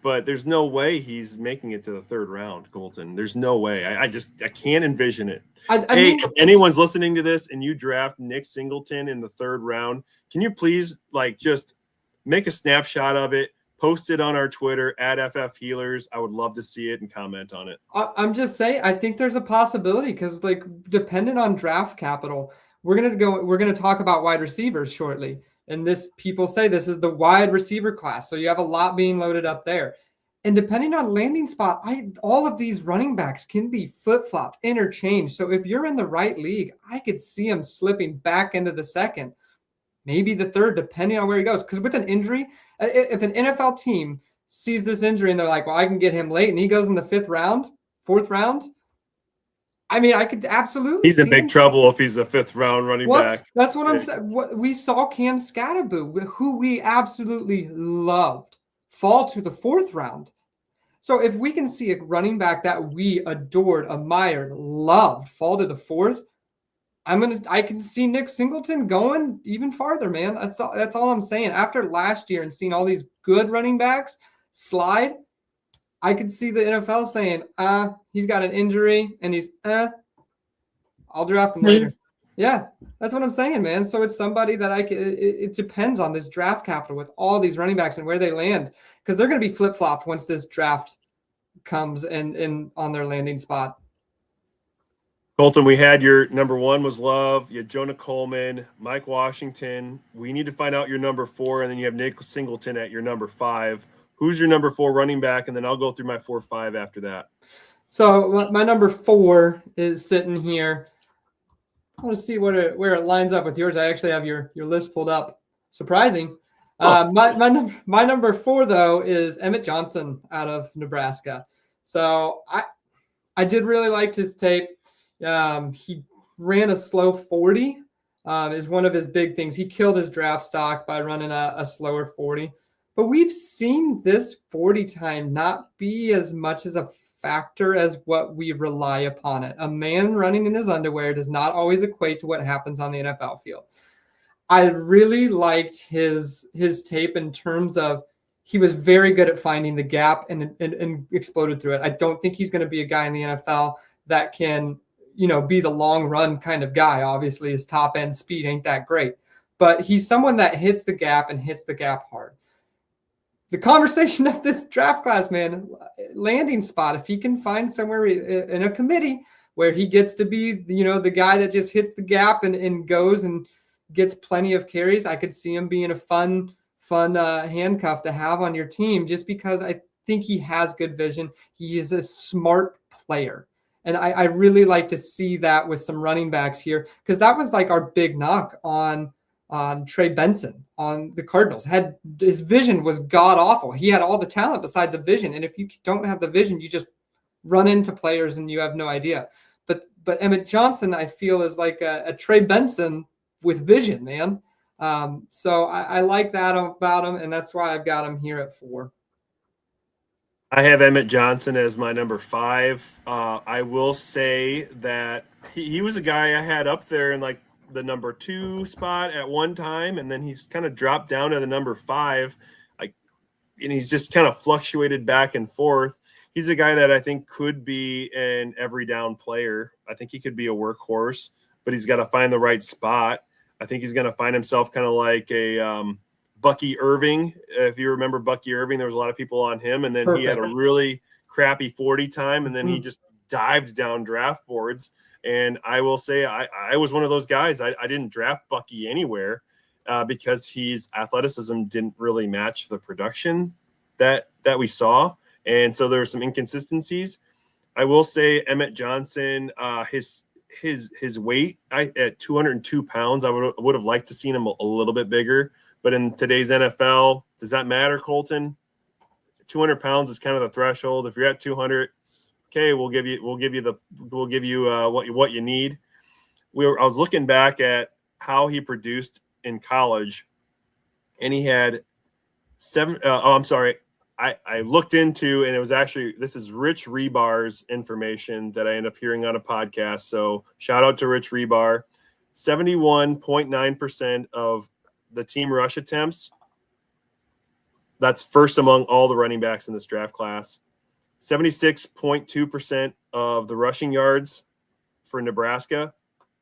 But there's no way he's making it to the 3rd round, Colton. There's no way. I can't envision it. If anyone's listening to this and you draft Nick Singleton in the 3rd round, can you please just make a snapshot of it? Post it on our Twitter @FF Healers. I would love to see it and comment on it. I'm just saying, I think there's a possibility because, dependent on draft capital, we're gonna talk about wide receivers shortly. And people say this is the wide receiver class, so you have a lot being loaded up there. And depending on landing spot, all of these running backs can be flip-flopped, interchanged. So if you're in the right league, I could see him slipping back into the 2nd. Maybe the 3rd, depending on where he goes. Because with an injury, if an NFL team sees this injury and they're like, well, I can get him late, and he goes in the 5th round, 4th round, I mean, I could absolutely. He's in big trouble if he's the 5th round running back. That's what I'm saying. We saw Cam Scatterboo, who we absolutely loved, fall to the 4th round. So if we can see a running back that we adored, admired, loved fall to the fourth, I can see Nick Singleton going even farther, man. That's all I'm saying. After last year and seeing all these good running backs slide, I could see the NFL saying, he's got an injury and I'll draft him later. Yeah, that's what I'm saying, man. So it's somebody that it depends on this draft capital with all these running backs and where they land, because they're going to be flip-flopped once this draft comes and on their landing spot. Colton, we had your number 1 was Love. You had Jonah Coleman, Mike Washington. We need to find out your number 4, and then you have Nick Singleton at your number 5. Who's your number 4 running back? And then I'll go through my 4-5 after that. So my number 4 is sitting here. I want to see where it lines up with yours. I actually have your list pulled up. Surprising. My number 4 though is Emmett Johnson out of Nebraska. So I did really like his tape. He ran a slow 40. Is one of his big things. He killed his draft stock by running a slower 40. But we've seen this 40 time not be as much as a factor as what we rely upon it. A man running in his underwear does not always equate to what happens on the NFL field. I really liked his tape in terms of he was very good at finding the gap and exploded through it. I don't think he's going to be a guy in the NFL that can, be the long run kind of guy. Obviously, his top end speed ain't that great, but he's someone that hits the gap and hits the gap hard. The conversation of this draft class, man, landing spot, if he can find somewhere in a committee where he gets to be, the guy that just hits the gap and goes and gets plenty of carries, I could see him being a fun handcuff to have on your team, just because I think he has good vision. He is a smart player. And I really like to see that with some running backs here, because that was like our big knock on Trey Benson on the Cardinals. His vision was god awful. He had all the talent beside the vision, and if you don't have the vision, you just run into players and you have no idea. But Emmett Johnson, I feel, is like a Trey Benson with vision, man. So I like that about him, and that's why I've got him here at 4. I have Emmett Johnson as my number 5. I will say that he was a guy I had up there in like the number 2 spot at one time, and then he's kind of dropped down to the number 5, and he's just kind of fluctuated back and forth. He's a guy that I think could be an every down player. I think he could be a workhorse, but he's got to find the right spot. I think he's going to find himself kind of like a Bucky Irving. If you remember Bucky Irving, there was a lot of people on him, and then Perfect. He had a really crappy 40 time, and then he just dived down draft boards. And I will say I was one of those guys. I didn't draft Bucky anywhere because his athleticism didn't really match the production that we saw. And so there were some inconsistencies. I will say Emmett Johnson, his weight at 202 pounds, I would have liked to seen him a little bit bigger. But in today's NFL, does that matter, Colton? 200 pounds is kind of the threshold. If you're at 200, okay, we'll give you what you need. I was looking back at how he produced in college, and he had 7. I looked into, and it was actually, this is Rich Rebar's information that I ended up hearing on a podcast. So shout out to Rich Rebar. 71.9% of the team rush attempts. That's first among all the running backs in this draft class. 76.2% of the rushing yards for Nebraska.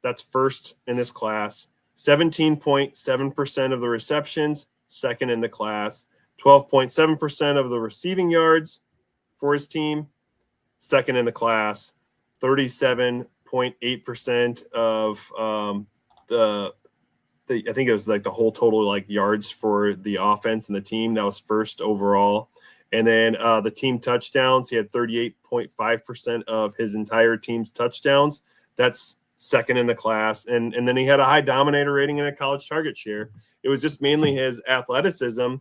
That's first in this class. 17.7% of the receptions, second in the class. 12.7% of the receiving yards for his team, second in the class. 37.8% of I think it was like the whole total like yards for the offense and the team. That was first overall. And then the team touchdowns, he had 38.5% of his entire team's touchdowns. That's second in the class. And then he had a high dominator rating and a college target share. It was just mainly his athleticism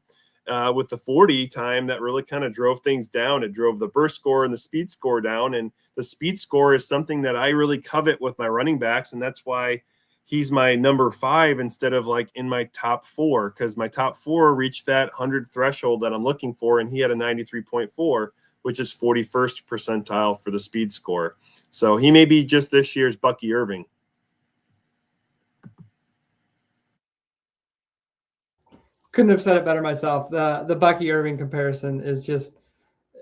with the 40 time that really kind of drove things down. It drove the burst score and the speed score down. And the speed score is something that I really covet with my running backs. And that's why he's my number 5 instead of like in my top 4, because my top 4 reached that 100 threshold that I'm looking for, and he had a 93.4. which is 41st percentile for the speed score. So he may be just this year's Bucky Irving. Couldn't have said it better myself. The Bucky Irving comparison is just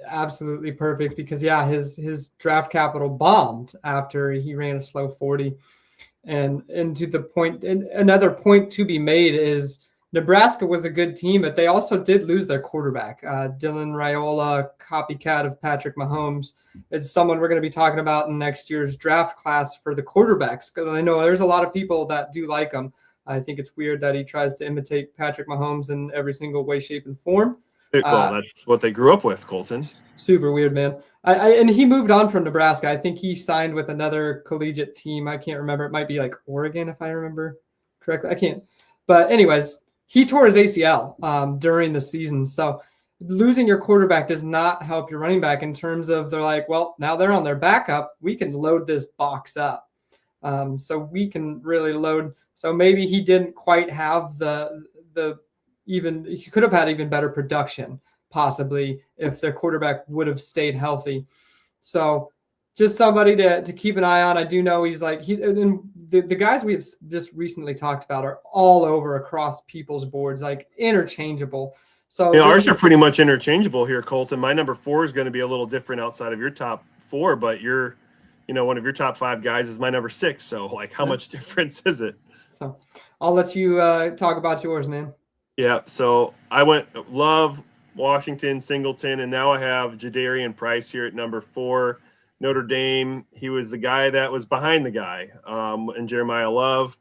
absolutely perfect because his draft capital bombed after he ran a slow 40. And to the point, and another point to be made is Nebraska was a good team, but they also did lose their quarterback, Dylan Raiola, copycat of Patrick Mahomes. It's someone we're going to be talking about in next year's draft class for the quarterbacks, because I know there's a lot of people that do like him. I think it's weird that he tries to imitate Patrick Mahomes in every single way, shape, and form. Well, that's what they grew up with, Colton. Super weird, man. And he moved on from Nebraska. I think he signed with another collegiate team. I can't remember. It might be like Oregon, if I remember correctly. I can't. But anyways, he tore his ACL during the season. So losing your quarterback does not help your running back in terms of they're like, well, now they're on their backup. We can load this box up. So we can really load. So maybe he didn't quite have he could have had even better production possibly if their quarterback would have stayed healthy. So just somebody to keep an eye on. I do know he's like, the guys we have just recently talked about are all over across people's boards, like interchangeable. So ours are pretty much interchangeable here, Colton. My number 4 is going to be a little different outside of your top 4, but one of your top 5 guys is my number 6. So like how much difference is it? So I'll let you talk about yours, man. Yeah. So I love Washington, Singleton, and now I have Jadarian Price here at number 4. Notre Dame. He was the guy that was behind the guy. And Jeremiah Love.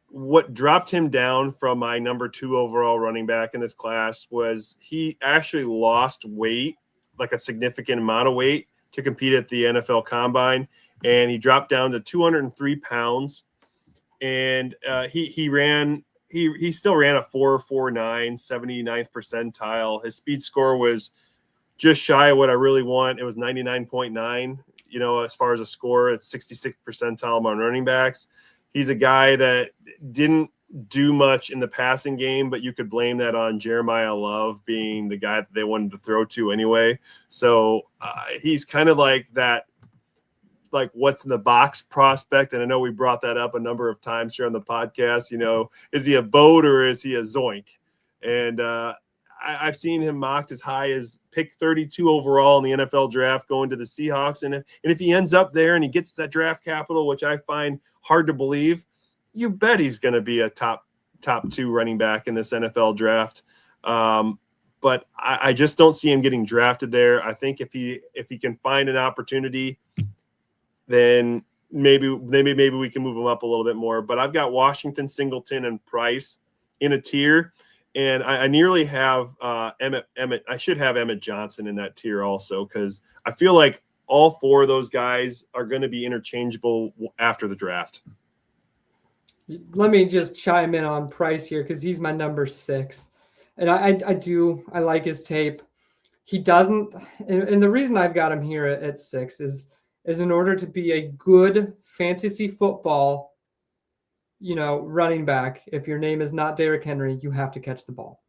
What dropped him down from my number 2 overall running back in this class was he actually lost weight, like a significant amount of weight, to compete at the NFL Combine, and he dropped down to 203 pounds. And he still ran a 4.49, 79th percentile. His speed score was just shy of what I really want. It was 99.9. As far as a score, it's 66th percentile among running backs. He's a guy that didn't do much in the passing game, but you could blame that on Jeremiah Love being the guy that they wanted to throw to anyway. So he's kind of like that, like what's in the box prospect. And I know we brought that up a number of times here on the podcast. Is he a boat or is he a zoink? And I've seen him mocked as high as pick 32 overall in the NFL draft going to the Seahawks. And if he ends up there and he gets that draft capital, which I find hard to believe, you bet he's going to be a top 2 running back in this NFL draft. But I just don't see him getting drafted there. I think if he can find an opportunity, then maybe we can move him up a little bit more. But I've got Washington, Singleton, and Price in a tier. And I nearly have Emmett. I should have Emmett Johnson in that tier also, because I feel like all 4 of those guys are going to be interchangeable after the draft. Let me just chime in on Price here because he's my number 6. And I like his tape. He doesn't, and the reason I've got him here at 6 is in order to be a good fantasy football running back, if your name is not Derrick Henry, you have to catch the ball.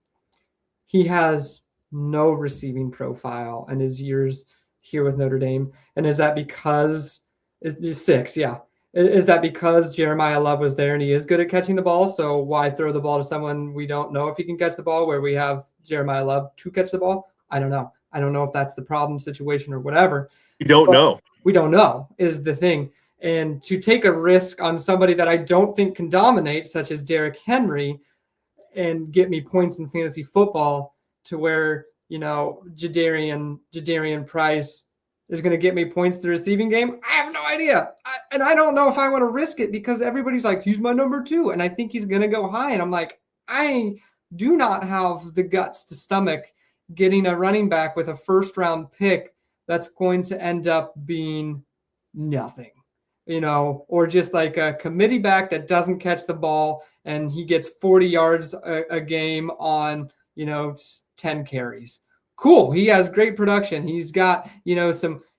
He has no receiving profile in his years here with Notre Dame. And is that because it's 6? Yeah. Is that because Jeremiah Love was there and he is good at catching the ball? So why throw the ball to someone we don't know if he can catch the ball, where we have Jeremiah Love to catch the ball? I don't know. I don't know if that's the problem situation or whatever. You don't know. We don't know is the thing. And to take a risk on somebody that I don't think can dominate, such as Derrick Henry, and get me points in fantasy football to where, Jadarian Price is going to get me points in the receiving game, I have no idea. And I don't know if I want to risk it because everybody's like, he's my number 2. And I think he's going to go high. And I'm like, I do not have the guts to stomach getting a running back with a first-round pick that's going to end up being nothing. Or just like a committee back that doesn't catch the ball and he gets 40 yards a game on, 10 carries. Cool. He has great production. He's got,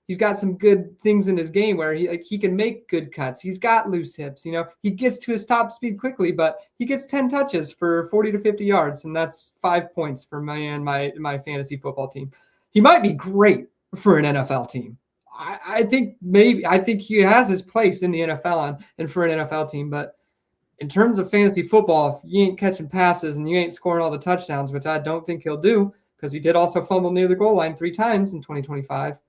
He's got some good things in his game where he can make good cuts. He's got loose hips. He gets to his top speed quickly, but he gets 10 touches for 40 to 50 yards, and that's 5 points for my fantasy football team. He might be great for an NFL team. I think he has his place in the NFL and for an NFL team, but in terms of fantasy football, if you ain't catching passes and you ain't scoring all the touchdowns, which I don't think he'll do, because he did also fumble near the goal line 3 times in 2025.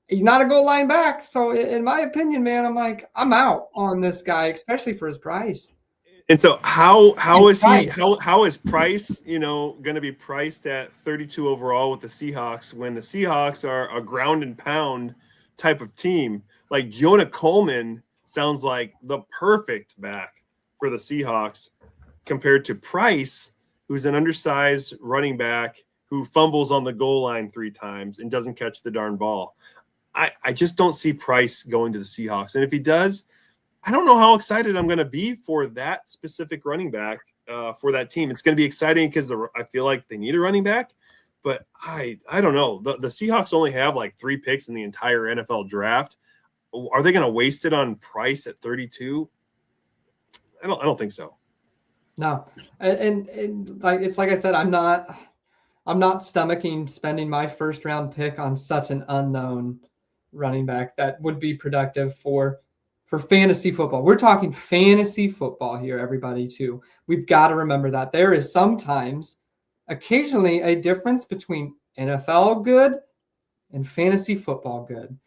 He's not a goal line back. So in my opinion, man, I'm out on this guy, especially for his price. And so how is Price, going to be priced at 32 overall with the Seahawks when the Seahawks are a ground and pound type of team? Like Jonah Coleman sounds like the perfect back for the Seahawks compared to Price, who's an undersized running back who fumbles on the goal line 3 times and doesn't catch the darn ball. I just don't see Price going to the Seahawks. And if he does, I don't know how excited I'm going to be for that specific running back for that team. It's going to be exciting because I feel like they need a running back, but I don't know. The Seahawks only have like 3 picks in the entire NFL draft. Are they going to waste it on Price at 32? I don't think so. No, and like it's like I said, I'm not stomaching spending my first round pick on such an unknown running back that would be productive for fantasy football. We're talking fantasy football here, everybody, too. We've got to remember that there is occasionally a difference between NFL good and fantasy football good,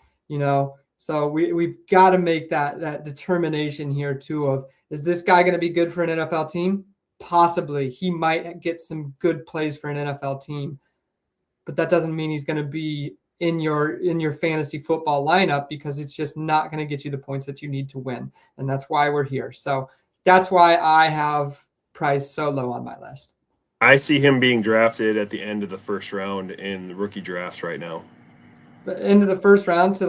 So we've got to make that determination here too of, is this guy going to be good for an NFL team? Possibly. He might get some good plays for an NFL team, but that doesn't mean he's going to be in your fantasy football lineup, because it's just not going to get you the points that you need to win. And that's why we're here. So that's why I have Price so low on my list. I see him being drafted at the end of the first round in the rookie drafts right now. Into the first round to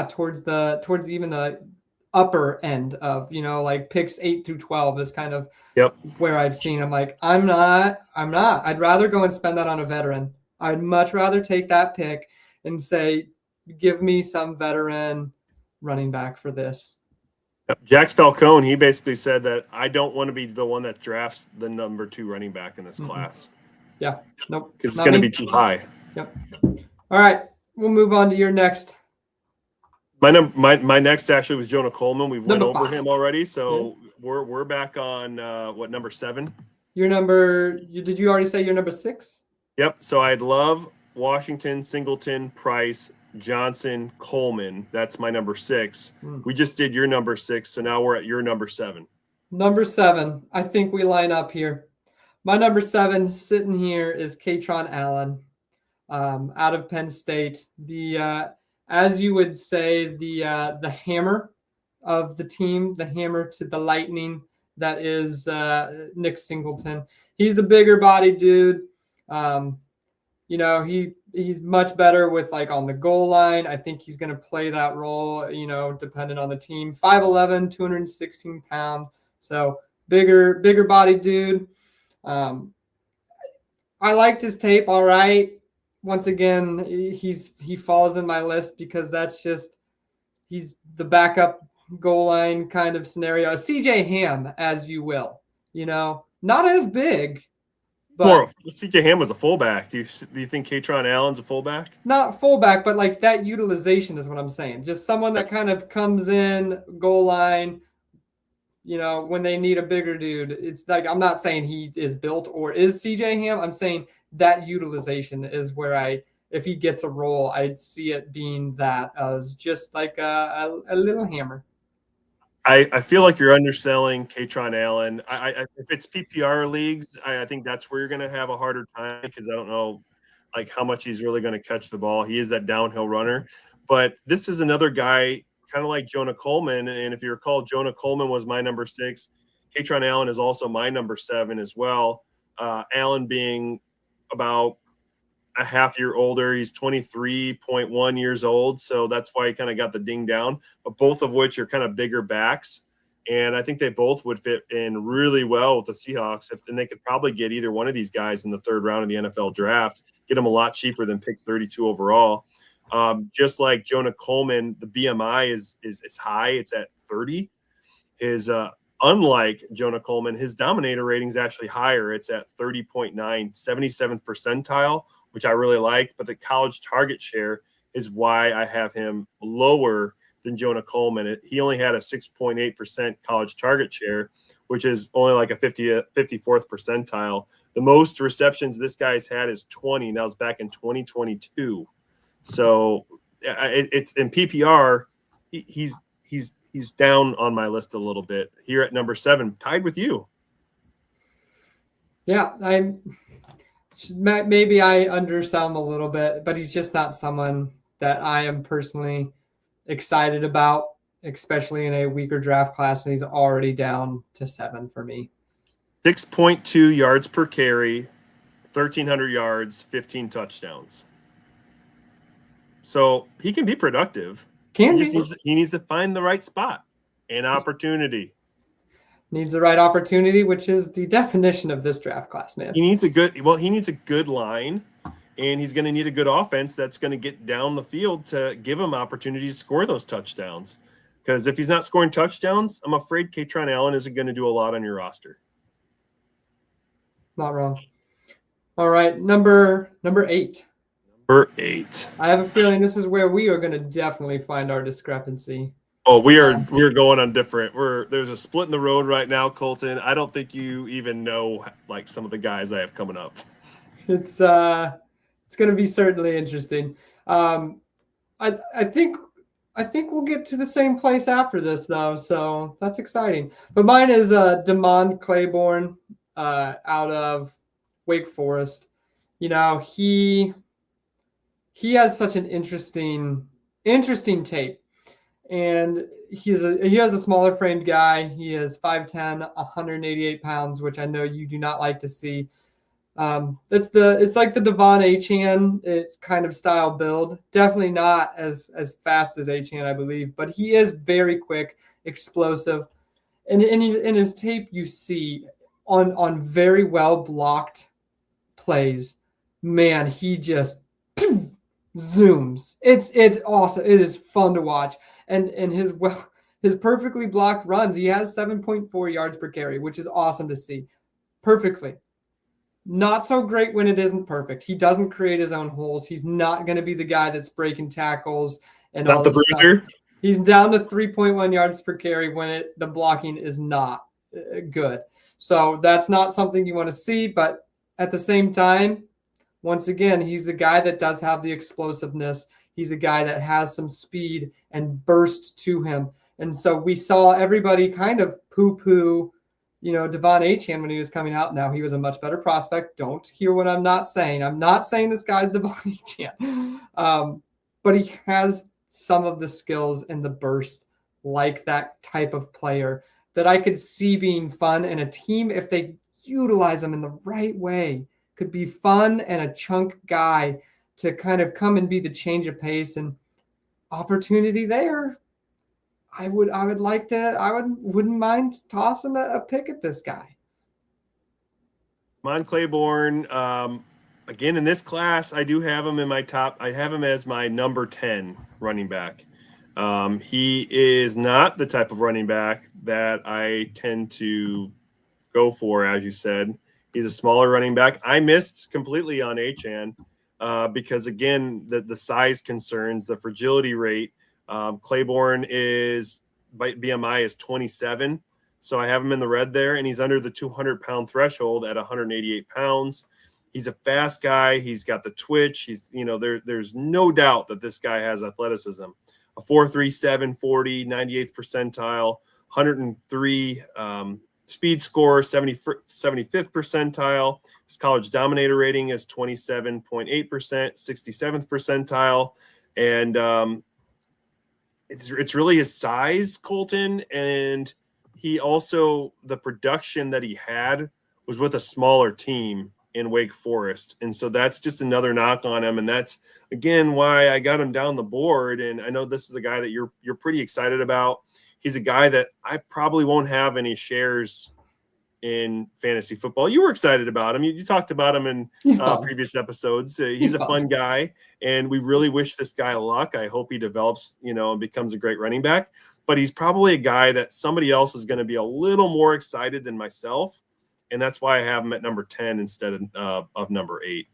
towards even the upper end of, like picks 8 through 12 is kind of where I've seen. I'm like, I'm not. I'd rather go and spend that on a veteran. I'd much rather take that pick and say, give me some veteran running back for this. Jax Falcone, he basically said that I don't want to be the one that drafts the number 2 running back in this class. Yeah. Nope. Because it's going to be too high. Yep. All right. We'll move on to your next. My next actually was Jonah Coleman. We've went over him already, so we're back on number 7. Did you already say your number 6? Yep. So I'd love Washington, Singleton, Price, Johnson, Coleman. That's my number 6. We just did your number 6, so now we're at your number 7. Number 7. I think we line up here. My number 7 sitting here is Katron Allen. Out of Penn State, as you would say, the hammer of the team, the hammer to the lightning that is Nick Singleton. He's the bigger body dude. He's much better with like on the goal line. I think he's going to play that role, depending on the team. 5'11", 216 pounds. So bigger body dude. I liked his tape. All right. Once again, he falls in my list because he's the backup goal line kind of scenario. A CJ Ham, as you will, not as big. But CJ Ham was a fullback. Do you think Katron Allen's a fullback? Not fullback, but like that utilization is what I'm saying. Just someone that kind of comes in goal line, when they need a bigger dude. It's like, I'm not saying he is built or is CJ Ham. I'm saying that utilization is where if he gets a role, I'd see it being that as just like a little hammer. I feel like you're underselling Katron Allen. If it's PPR leagues, I think that's where you're going to have a harder time, because I don't know like how much he's really going to catch the ball. He is that downhill runner. But this is another guy kind of like Jonah Coleman. And if you recall, Jonah Coleman was my number 6. Katron Allen is also my number 7 as well. Allen being about a half year older. He's 23.1 years old. So that's why he kind of got the ding down, but both of which are kind of bigger backs. And I think they both would fit in really well with the Seahawks. And they could probably get either one of these guys in the 3rd round of the NFL draft, get them a lot cheaper than pick 32 overall. Just like Jonah Coleman, the BMI is high. It's at 30. His unlike Jonah Coleman, his dominator rating is actually higher. It's at 30.9, 77th percentile, which I really like. But the college target share is why I have him lower than Jonah Coleman. He only had a 6.8% college target share, which is only like a 54th percentile. The most receptions this guy's had is 20. And that was back in 2022. So it's in PPR. He's down on my list a little bit here at number 7, tied with you. Yeah, maybe I undersell him a little bit, but he's just not someone that I am personally excited about, especially in a weaker draft class, and he's already down to 7 for me. 6.2 yards per carry, 1,300 yards, 15 touchdowns. So he can be productive. He needs to find the right spot and opportunity. Needs the right opportunity, which is the definition of this draft class, man. He needs a good line, and he's going to need a good offense that's going to get down the field to give him opportunities to score those touchdowns. Because if he's not scoring touchdowns, I'm afraid Kaytron Allen isn't going to do a lot on your roster. Not wrong. All right, number 8. Number 8. I have a feeling this is where we are going to definitely find our discrepancy. Oh, we're going on different. There's a split in the road right now, Colton. I don't think you even know like some of the guys I have coming up. It's going to be certainly interesting. I think we'll get to the same place after this though, so that's exciting. But mine is Damon Claiborne out of Wake Forest. You know, he has such an interesting tape. And he has a smaller framed guy. He is 5'10", 188 pounds, which I know you do not like to see. It's like the Devon Achane kind of style build. Definitely not as fast as Achane, I believe, but he is very quick, explosive. And in his tape, you see on very well blocked plays, man, he just zooms. It's awesome. It is fun to watch. And his perfectly blocked runs, he has 7.4 yards per carry, which is awesome to see. Perfectly. Not so great when it isn't perfect. He doesn't create his own holes. He's not going to be the guy that's breaking tackles and not all the this bruiser. Stuff. He's down to 3.1 yards per carry when the blocking is not good. So that's not something you want to see. But at the same time, once again, he's a guy that does have the explosiveness. He's a guy that has some speed and burst to him. And so we saw everybody kind of poo-poo, Devon Achane when he was coming out. Now he was a much better prospect. Don't hear what I'm not saying. I'm not saying this guy's Devon Achane. But he has some of the skills and the burst like that type of player that I could see being fun. And a team, if they utilize him in the right way, could be fun and a chunk guy to kind of come and be the change of pace and opportunity there. I wouldn't mind tossing a pick at this guy. Mon Claiborne, again, in this class, I do have him in my top. I have him as my number 10 running back. He is not the type of running back that I tend to go for, as you said. He's a smaller running back. I missed completely on Achane because, again, the size concerns, the fragility rate. Claiborne is BMI is 27, so I have him in the red there, and he's under the 200-pound threshold at 188 pounds. He's a fast guy. He's got the twitch. There's no doubt that this guy has athleticism. A 4.37 40, 98th percentile, 103 speed score, 75th percentile. His college dominator rating is 27.8%, 67th percentile, and it's really his size, Colton, and he also, the production that he had was with a smaller team in Wake Forest, and so that's just another knock on him, and that's again why I got him down the board. And I know this is a guy that you're pretty excited about. He's a guy that I probably won't have any shares in fantasy football. You were excited about him. You talked about him in previous episodes. He's a fun guy, and we really wish this guy luck. I hope he develops, and becomes a great running back. But he's probably a guy that somebody else is going to be a little more excited than myself, and that's why I have him at number 10 instead of number 8.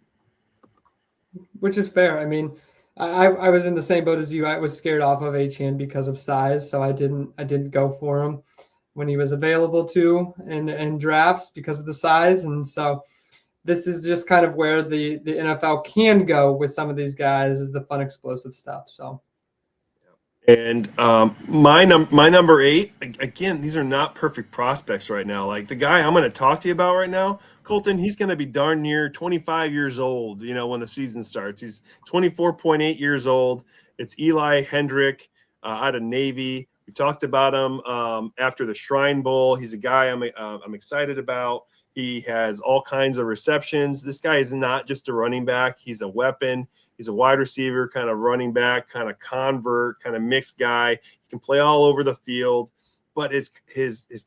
Which is fair. I mean, I was in the same boat as you. I was scared off of Achane because of size, so I didn't go for him when he was available to in drafts because of the size. And so this is just kind of where the NFL can go with some of these guys, is the fun, explosive stuff. So. And my number 8, again, these are not perfect prospects right now. Like the guy I'm going to talk to you about right now, Colton, he's going to be darn near 25 years old, when the season starts. He's 24.8 years old. It's Eli Hendrick out of Navy. We talked about him after the Shrine Bowl. He's a guy I'm excited about. He has all kinds of receptions. This guy is not just a running back. He's a weapon. He's a wide receiver, kind of running back, kind of convert, kind of mixed guy. He can play all over the field, but his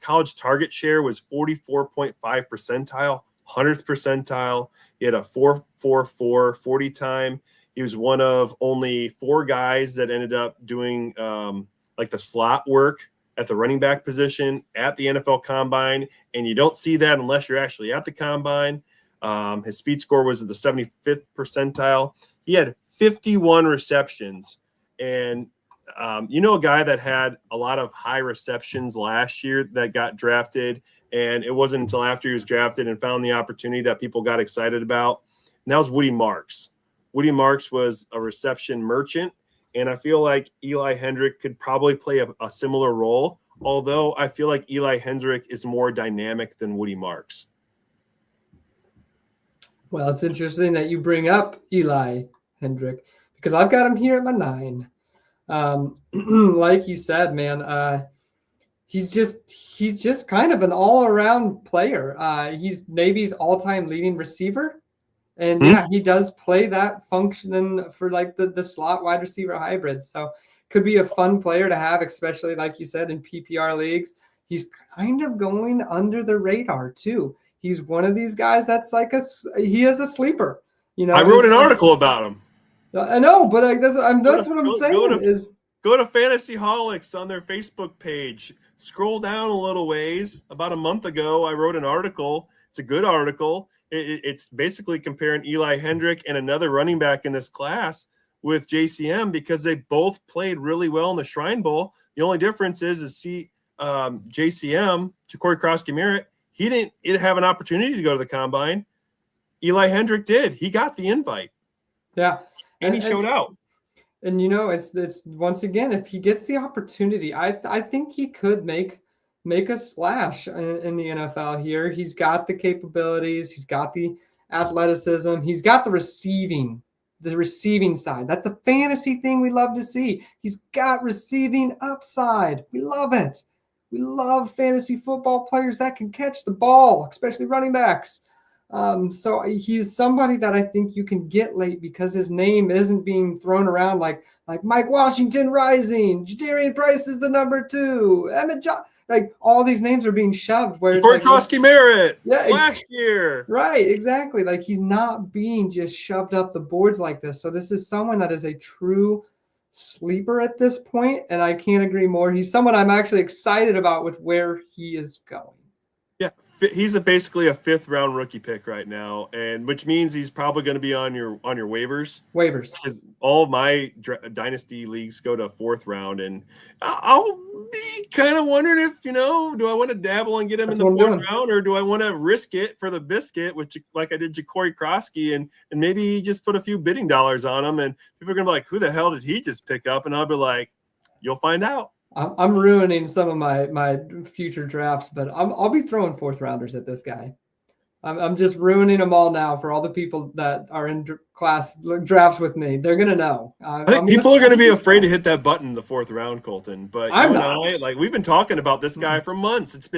college target share was 44.5 percentile, 100th percentile. He had a 4.44 40 time. He was one of only 4 guys that ended up doing like the slot work at the running back position at the NFL Combine, and you don't see that unless you're actually at the Combine. His speed score was at the 75th percentile. He had 51 receptions, and a guy that had a lot of high receptions last year that got drafted, and it wasn't until after he was drafted and found the opportunity that people got excited about, and that was Woody Marks. Woody Marks was a reception merchant, and I feel like Eli Hendrick could probably play a similar role, although I feel like Eli Hendrick is more dynamic than Woody Marks. Well, it's interesting that you bring up Eli Hendrick, because I've got him here at my 9. Like you said, man, he's just kind of an all-around player. He's Navy's all-time leading receiver, and yeah, he does play that function for like the slot wide receiver hybrid. So could be a fun player to have, especially like you said in PPR leagues. He's kind of going under the radar too. He's one of these guys that's like he is a sleeper. I wrote an article about him. I know, but that's what I'm saying. Go to Fantasyholics on their Facebook page. Scroll down a little ways. About a month ago, I wrote an article. It's a good article. It's basically comparing Eli Hendrick and another running back in this class with JCM, because they both played really well in the Shrine Bowl. The only difference is JCM, Ja'Cory Cross-Merritt, he didn't have an opportunity to go to the Combine. Eli Hendrick did. He got the invite. Yeah. And he showed out. And, it's once again, if he gets the opportunity, I think he could make a splash in the NFL here. He's got the capabilities. He's got the athleticism. He's got the receiving side. That's a fantasy thing we love to see. He's got receiving upside. We love it. We love fantasy football players that can catch the ball, especially running backs. So he's somebody that I think you can get late, because his name isn't being thrown around like Mike Washington Rising, Jadarian Price is the number 2, Emmett John, like all these names are being shoved. Where it's like Merritt, last year. Right, exactly. Like he's not being just shoved up the boards like this. So this is someone that is a true sleeper at this point, and I can't agree more. He's someone I'm actually excited about with where he is going. Yeah, he's basically a 5th round rookie pick right now, and which means he's probably going to be on your waivers. Because all of my dynasty leagues go to 4th round, and I'll be kind of wondering if do I want to dabble and get him in the 4th round, or do I want to risk it for the biscuit, which like I did Ja'Cory Cross-Merritt, and maybe just put a few bidding dollars on him, and people are going to be like, who the hell did he just pick up? And I'll be like, you'll find out. I'm ruining some of my future drafts, but I'll be throwing 4th rounders at this guy. I'm just ruining them all now for all the people that are in class drafts with me. They're gonna know. I think people are gonna be afraid to hit that button in the 4th round, Colton. But we've been talking about this guy for months. It's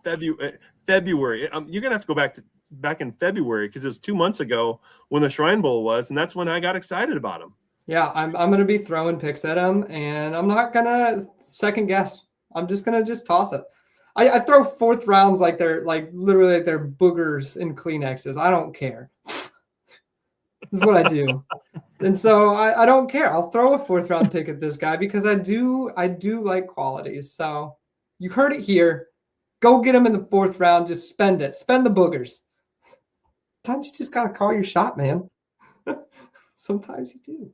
February. You're gonna have to go back in February, because it was 2 months ago when the Shrine Bowl was, and that's when I got excited about him. Yeah, I'm going to be throwing picks at him, and I'm not going to second guess. I'm just going to toss it. I throw fourth rounds like they're literally like they're boogers in Kleenexes. I don't care. This is what I do. And so I don't care. I'll throw a fourth round pick at this guy because I do like qualities. So you heard it here. Go get him in the fourth round. Just spend it. Spend the boogers. Sometimes you just gotta call your shot, man. Sometimes you do.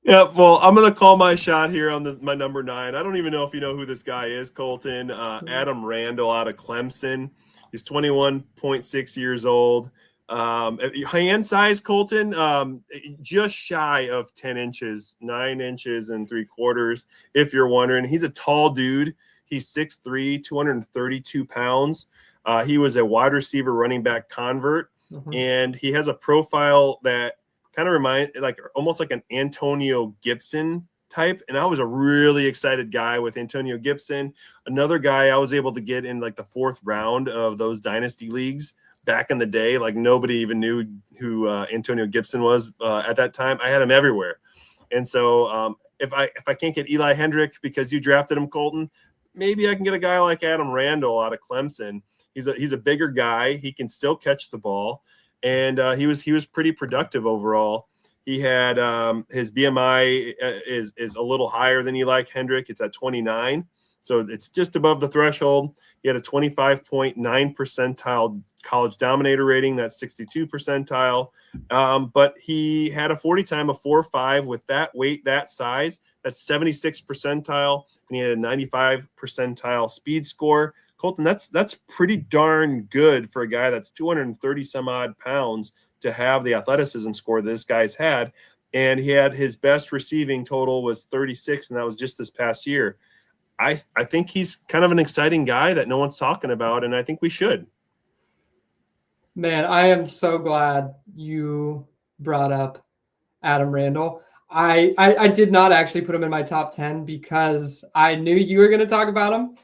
Yeah, well, I'm gonna call my shot here on my number 9. I don't even know if you know who this guy is, Colton. Adam Randall out of Clemson. He's 21.6 years old. Hand size, Colton, just shy of 10 inches, 9 inches and 3/4. If you're wondering, he's a tall dude. He's 6'3", 232 pounds. He was a wide receiver running back convert, and he has a profile that kind of reminds almost like an Antonio Gibson type. And I was a really excited guy with Antonio Gibson. Another guy I was able to get in like the 4th round of those dynasty leagues back in the day. Like nobody even knew who Antonio Gibson was at that time. I had him everywhere. And so if I can't get Eli Hendrick because you drafted him, Colton, maybe I can get a guy like Adam Randall out of Clemson. He's a bigger guy. He can still catch the ball. And he was pretty productive overall. He had his BMI is a little higher than Eli Hendrick. It's at 29, so it's just above the threshold. He had a 25.9 percentile college dominator rating. That's 62 percentile. But he had a 40 time of 4.5 with that weight, that size. That's 76 percentile, and he had a 95 percentile speed score. Colton, that's pretty darn good for a guy that's 230 some odd pounds to have the athleticism score that this guy's had. And he had his best receiving total was 36, and that was just this past year. I think he's kind of an exciting guy that no one's talking about, and I think we should. Man, I am so glad you brought up Adam Randall. I did not actually put him in my top 10 because I knew you were going to talk about him.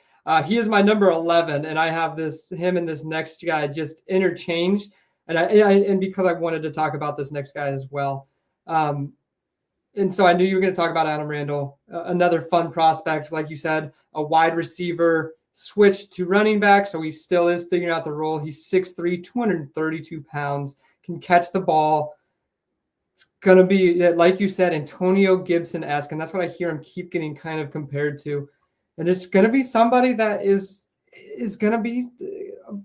He is my number 11, and I have him and this next guy just interchanged, and because I wanted to talk about this next guy as well, and so I knew you were going to talk about Adam Randall, another fun prospect, like you said, a wide receiver switched to running back, so he still is figuring out the role. He's 6'3", 232 pounds, can catch the ball. It's going to be, like you said, Antonio Gibson-esque, and that's what I hear him keep getting kind of compared to. And it's going to be somebody that is going to be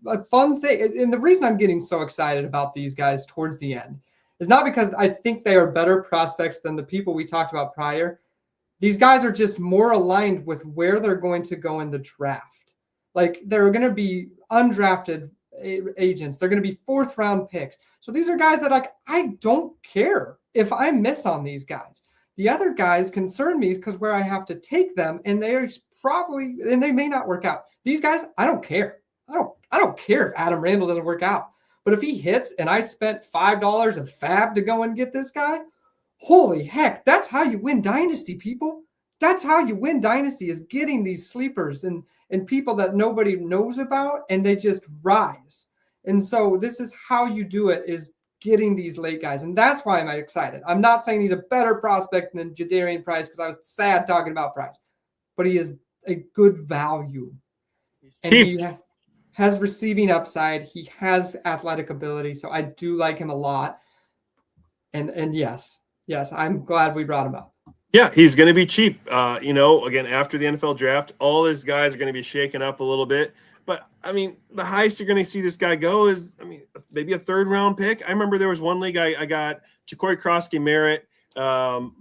a fun thing. And the reason I'm getting so excited about these guys towards the end is not because I think they are better prospects than the people we talked about prior. These guys are just more aligned with where they're going to go in the draft. Like they're going to be undrafted agents. They're going to be 4th round picks. So these are guys that I don't care if I miss on these guys. The other guys concern me because where I have to take them, and they may not work out. These guys, I don't care. I don't care if Adam Randall doesn't work out. But if he hits and I spent $5 of fab to go and get this guy, holy heck, that's how you win Dynasty, people. That's how you win Dynasty, is getting these sleepers and people that nobody knows about, and they just rise. And so this is how you do it, is getting these late guys. And that's why I'm excited. I'm not saying he's a better prospect than Jadarian Price because I was sad talking about Price, but he is a good value. And he has receiving upside. He has athletic ability. So I do like him a lot. And yes, I'm glad we brought him up. Yeah, he's going to be cheap. Again, after the NFL draft, all these guys are going to be shaken up a little bit. But, I mean, the highest you're going to see this guy go is, maybe a 3rd round pick. I remember there was one league I got Ja'Cory Krosky-Merritt.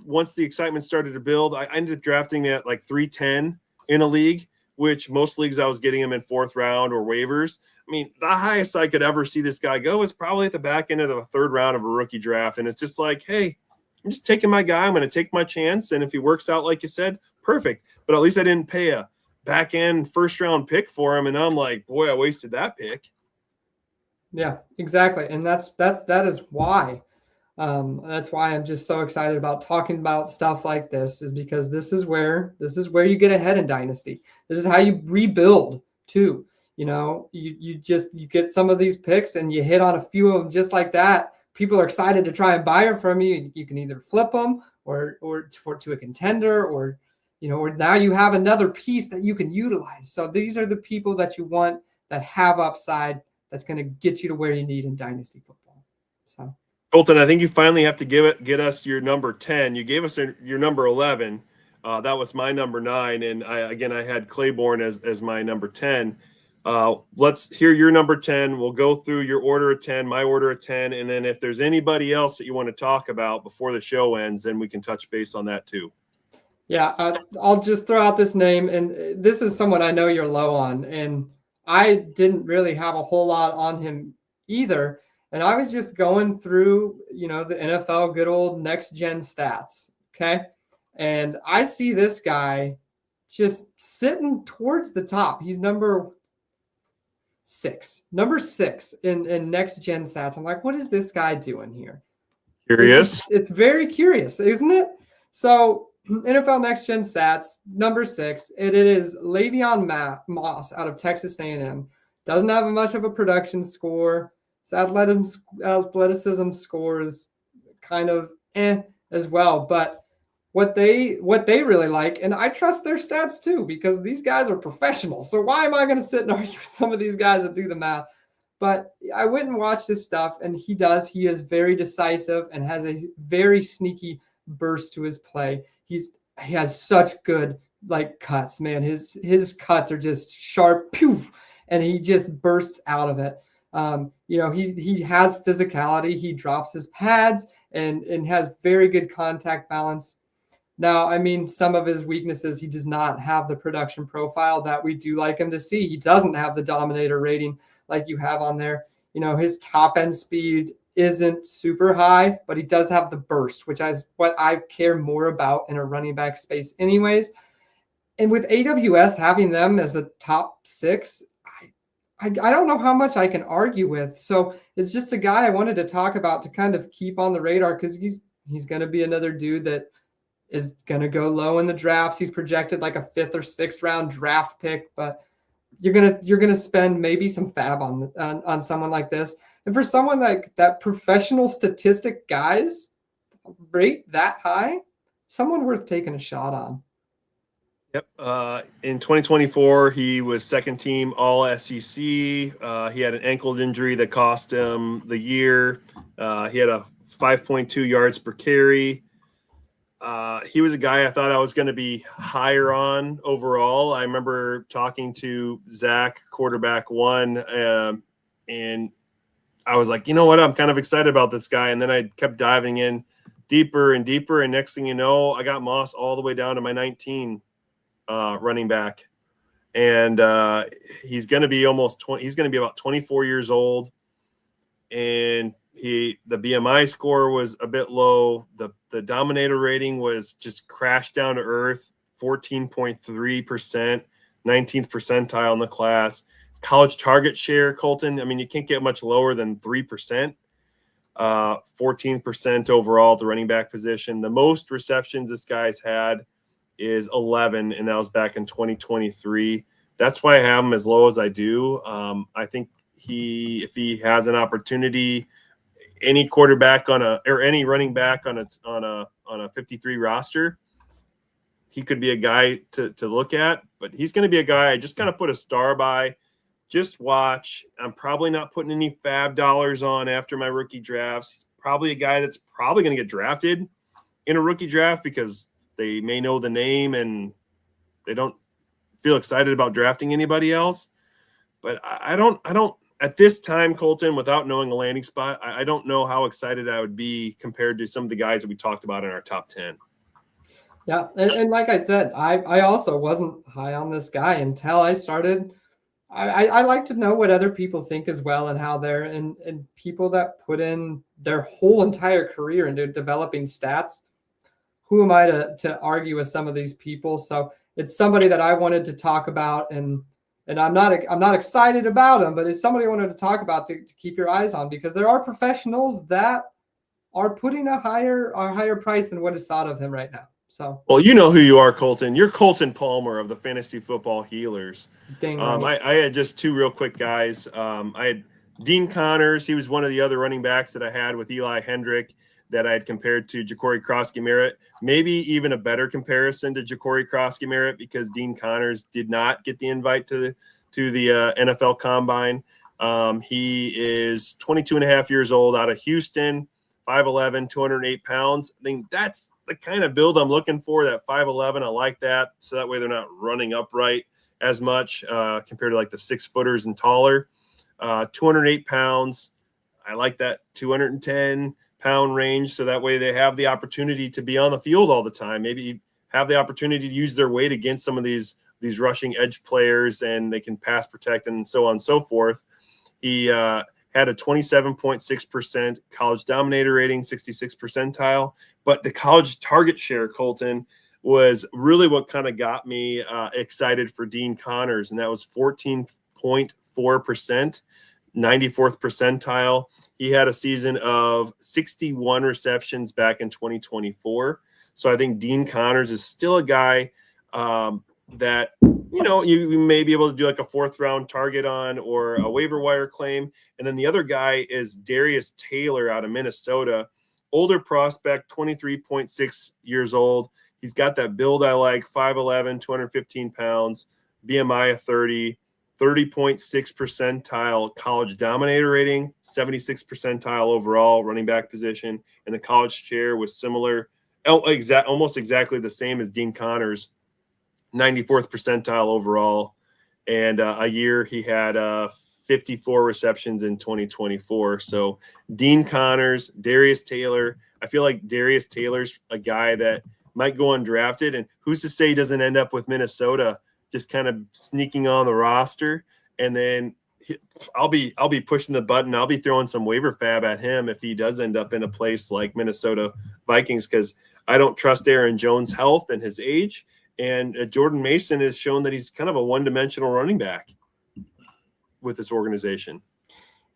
Once the excitement started to build, I ended up drafting at like 310 in a league, which most leagues I was getting him in 4th round or waivers. The highest I could ever see this guy go is probably at the back end of the 3rd round of a rookie draft. And it's just like, hey, I'm just taking my guy. I'm going to take my chance. And if he works out, like you said, perfect. But at least I didn't pay a back end 1st round pick for him. And I'm like, boy, I wasted that pick. Yeah, exactly. And that is why. That's why I'm just so excited about talking about stuff like this, is because this is where you get ahead in Dynasty. This is how you rebuild too. You get some of these picks and you hit on a few of them just like that. People are excited to try and buy them from you. You can either flip them or to a contender, or or now you have another piece that you can utilize. So these are the people that you want that have upside that's going to get you to where you need in dynasty football. So Colton, I think you finally have to get us your number 10. You gave us your number 11. That was my number 9, and I had Claiborne as my number 10. Let's hear your number 10. We'll go through your order of 10, my order of 10, and then if there's anybody else that you want to talk about before the show ends, then we can touch base on that too. Yeah, I'll just throw out this name, and this is someone I know you're low on, and I didn't really have a whole lot on him either. And I was just going through, the NFL good old next gen stats. Okay. And I see this guy just sitting towards the top. He's number 6 in next gen stats. I'm like, what is this guy doing here? Curious. It's very curious, isn't it? So NFL next gen stats, number 6, it is Le'Veon Moss out of Texas A&M. Doesn't have much of a production score. His athleticism score is kind of as well. But what they really like, and I trust their stats too, because these guys are professionals. So why am I going to sit and argue with some of these guys that do the math? But I went and watched his stuff, and he is very decisive and has a very sneaky burst to his play. He has such good cuts, man. His cuts are just sharp, poof, and he just bursts out of it. He has physicality. He drops his pads and has very good contact balance. Now, I mean, some of his weaknesses, he does not have the production profile that we do like him to see. He doesn't have the dominator rating like you have on there. His top end speed isn't super high, but he does have the burst, which is what I care more about in a running back space anyways. And with AWS having them as the top 6, I don't know how much I can argue with. So it's just a guy I wanted to talk about to kind of keep on the radar, because he's going to be another dude that is going to go low in the drafts. He's projected like a 5th or 6th round draft pick, but you're gonna spend maybe some fab on someone like this. And for someone like that, professional statistic guys rate that high, someone worth taking a shot on. Yep. In 2024, he was second team All SEC. He had an ankle injury that cost him the year. He had a 5.2 yards per carry. He was a guy I thought I was going to be higher on overall. I remember talking to Zach, quarterback 1, and I was like, you know what? I'm kind of excited about this guy. And then I kept diving in deeper and deeper. And next thing you know, I got Moss all the way down to my 19 running back. And he's going to be he's going to be about 24 years old. And the BMI score was a bit low. The dominator rating was just crashed down to earth, 14.3%, 19th percentile in the class. College target share, Colton, I mean, you can't get much lower than 3%. 14% overall at the running back position. The most receptions this guy's had is 11, and that was back in 2023. That's why I have him as low as I do. I think if he has an opportunity, any quarterback or any running back on a 53 roster, he could be a guy to look at. But he's going to be a guy I just kind of put a star by. Just watch. I'm probably not putting any fab dollars on after my rookie drafts. He's probably a guy that's probably going to get drafted in a rookie draft because they may know the name and they don't feel excited about drafting anybody else. But I don't at this time, Colton, without knowing a landing spot, I don't know how excited I would be compared to some of the guys that we talked about in our top 10. Yeah. And like I said, I also wasn't high on this guy until I started. I like to know what other people think as well, and how they're and people that put in their whole entire career into developing stats. Who am I to argue with some of these people? So it's somebody that I wanted to talk about, and I'm not excited about him, but it's somebody I wanted to talk about to keep your eyes on, because there are professionals that are putting a higher price than what is thought of him right now. So, well, you know who you are, Colton. You're Colton Palmer of the Fantasy Football Healers. Dang right. I had just 2 real quick guys. I had Dean Connors. He was one of the other running backs that I had with Eli Hendrick. that I had compared to Ja'Cory Krosky-Merritt. Maybe even a better comparison to Ja'Cory Krosky-Merritt because Dean Connors did not get the invite to the NFL Combine. He is 22 and a half years old, out of Houston, 5'11", 208 pounds. I think that's the kind of build I'm looking for, that 5'11". I like that, so that way they're not running upright as much compared to like the 6-footers and taller. 208 pounds. I like that 210-pound range, so that way they have the opportunity to be on the field all the time. Maybe have the opportunity to use their weight against some of these rushing edge players, and they can pass protect and so on and so forth. He had a 27.6% college dominator rating, 66th percentile, but the college target share, Colton, was really what kind of got me excited for Dean Connors, and that was 14.4%, 94th percentile. He had a season of 61 receptions back in 2024. So I think Dean Connors is still a guy that, you may be able to do like a 4th-round target on or a waiver wire claim. And then the other guy is Darius Taylor out of Minnesota. Older prospect, 23.6 years old. He's got that build I like, 5'11", 215 pounds, BMI of 30, 30.6 percentile college dominator rating, 76th percentile overall running back position, and the college share was similar, almost exactly the same as Dean Connors, 94th percentile overall. And a year he had 54 receptions in 2024. So Dean Connors, Darius Taylor. I feel like Darius Taylor's a guy that might go undrafted, and who's to say he doesn't end up with Minnesota just kind of sneaking on the roster. And then I'll be pushing the button. I'll be throwing some waiver fab at him if he does end up in a place like Minnesota Vikings, because I don't trust Aaron Jones' health and his age. And Jordan Mason has shown that he's kind of a one-dimensional running back with this organization.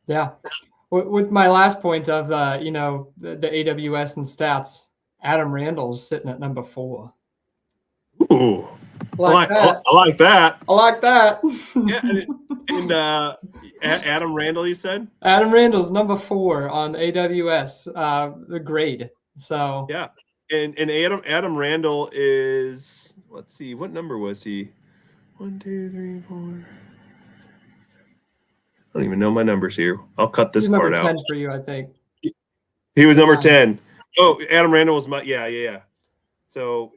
Yeah. With my last point of, the AWS and stats, Adam Randall's sitting at number 4. Ooh. I like that. I like that. Yeah, and Adam Randall, you said? Adam Randall's number 4 on AWS, the grade. So yeah, and Adam Randall is, let's see, what number was he? 1, 2, 3, 4. 6, 7. I don't even know my numbers here. I'll cut this part out. 10 for you, I think. He was number 10. Oh, Adam Randall was my yeah. So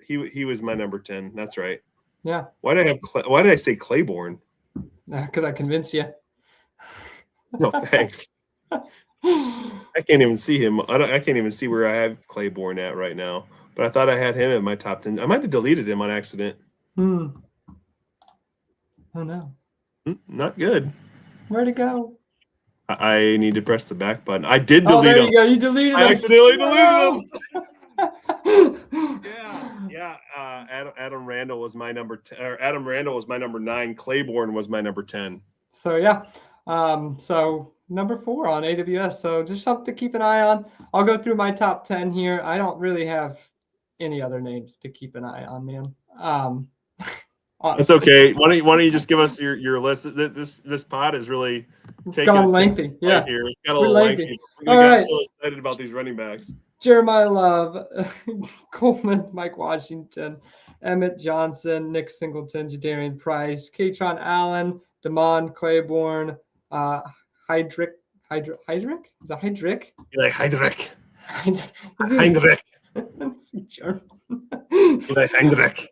he was my number 10. That's right. Yeah. Why did I say Claiborne? Because I convinced you. No, thanks. I can't even see him. I can't even see where I have Claiborne at right now. But I thought I had him in my top 10. I might have deleted him on accident. Oh no. Not good. Where'd it go? I need to press the back button. I did delete him. There you go. You deleted him. I accidentally deleted him. Yeah. Adam Randall was my number 10. Or Adam Randall was my number 9. Claiborne was my number 10. So yeah. So number 4 on AWS. So just something to keep an eye on. I'll go through my top 10 here. I don't really have any other names to keep an eye on, man. That's okay. Why don't you just give us your list? This pod is really gone lengthy. Yeah, here. It's got a little lengthy. We got so excited about these running backs. Jeremiah Love, Coleman, Mike Washington, Emmett Johnson, Nick Singleton, Jadarian Price, Katron Allen, Damon Claiborne, Heydrich. Is that Heydrich? You like Heydrich? Heydrich. You like Heydrich?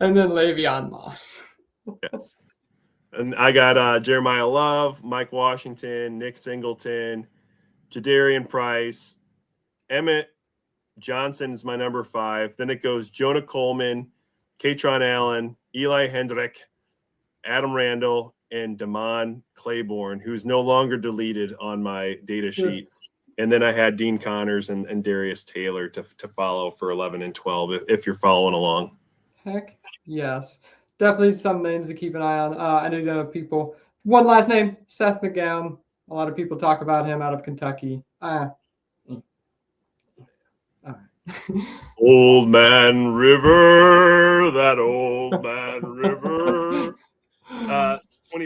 And then Le'Veon Moss. Yes. And I got Jeremiah Love, Mike Washington, Nick Singleton, Jadarian Price, Emmett Johnson is my number 5. Then it goes Jonah Coleman, Katron Allen, Eli Hendrick, Adam Randall, and Damon Claiborne, who's no longer deleted on my data sheet. And then I had Dean Connors and Darius Taylor to follow for 11 and 12 if you're following along. Heck yes. Definitely some names to keep an eye on. I know people. One last name, Seth McGowan. A lot of people talk about him out of Kentucky. All right. Old Man River, that old man river.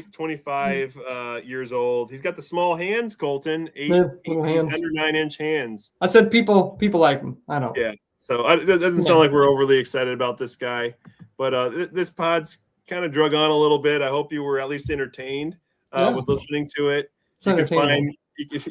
25 years old. He's got the small hands, Colton. Little He's hands. under 9-inch hands. I said people like him. I know. Yeah. So it doesn't sound like we're overly excited about this guy, but this pod's kind of drug on a little bit. I hope you were at least entertained with listening to it. It's entertaining. It's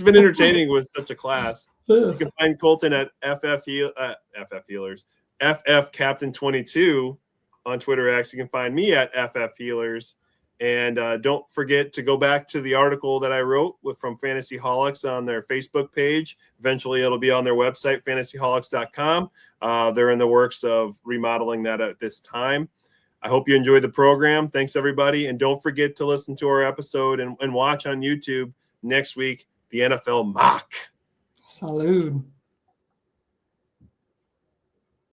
been entertaining with such a class. You can find Colton at FF Healers, FF Captain 22 on Twitter X. You can find me at FF Healers. And don't forget to go back to the article that I wrote from Fantasyholics on their Facebook page. Eventually, it'll be on their website, fantasyholics.com. They're in the works of remodeling that at this time. I hope you enjoyed the program. Thanks, everybody. And don't forget to listen to our episode and watch on YouTube next week, the NFL Mock. Salud.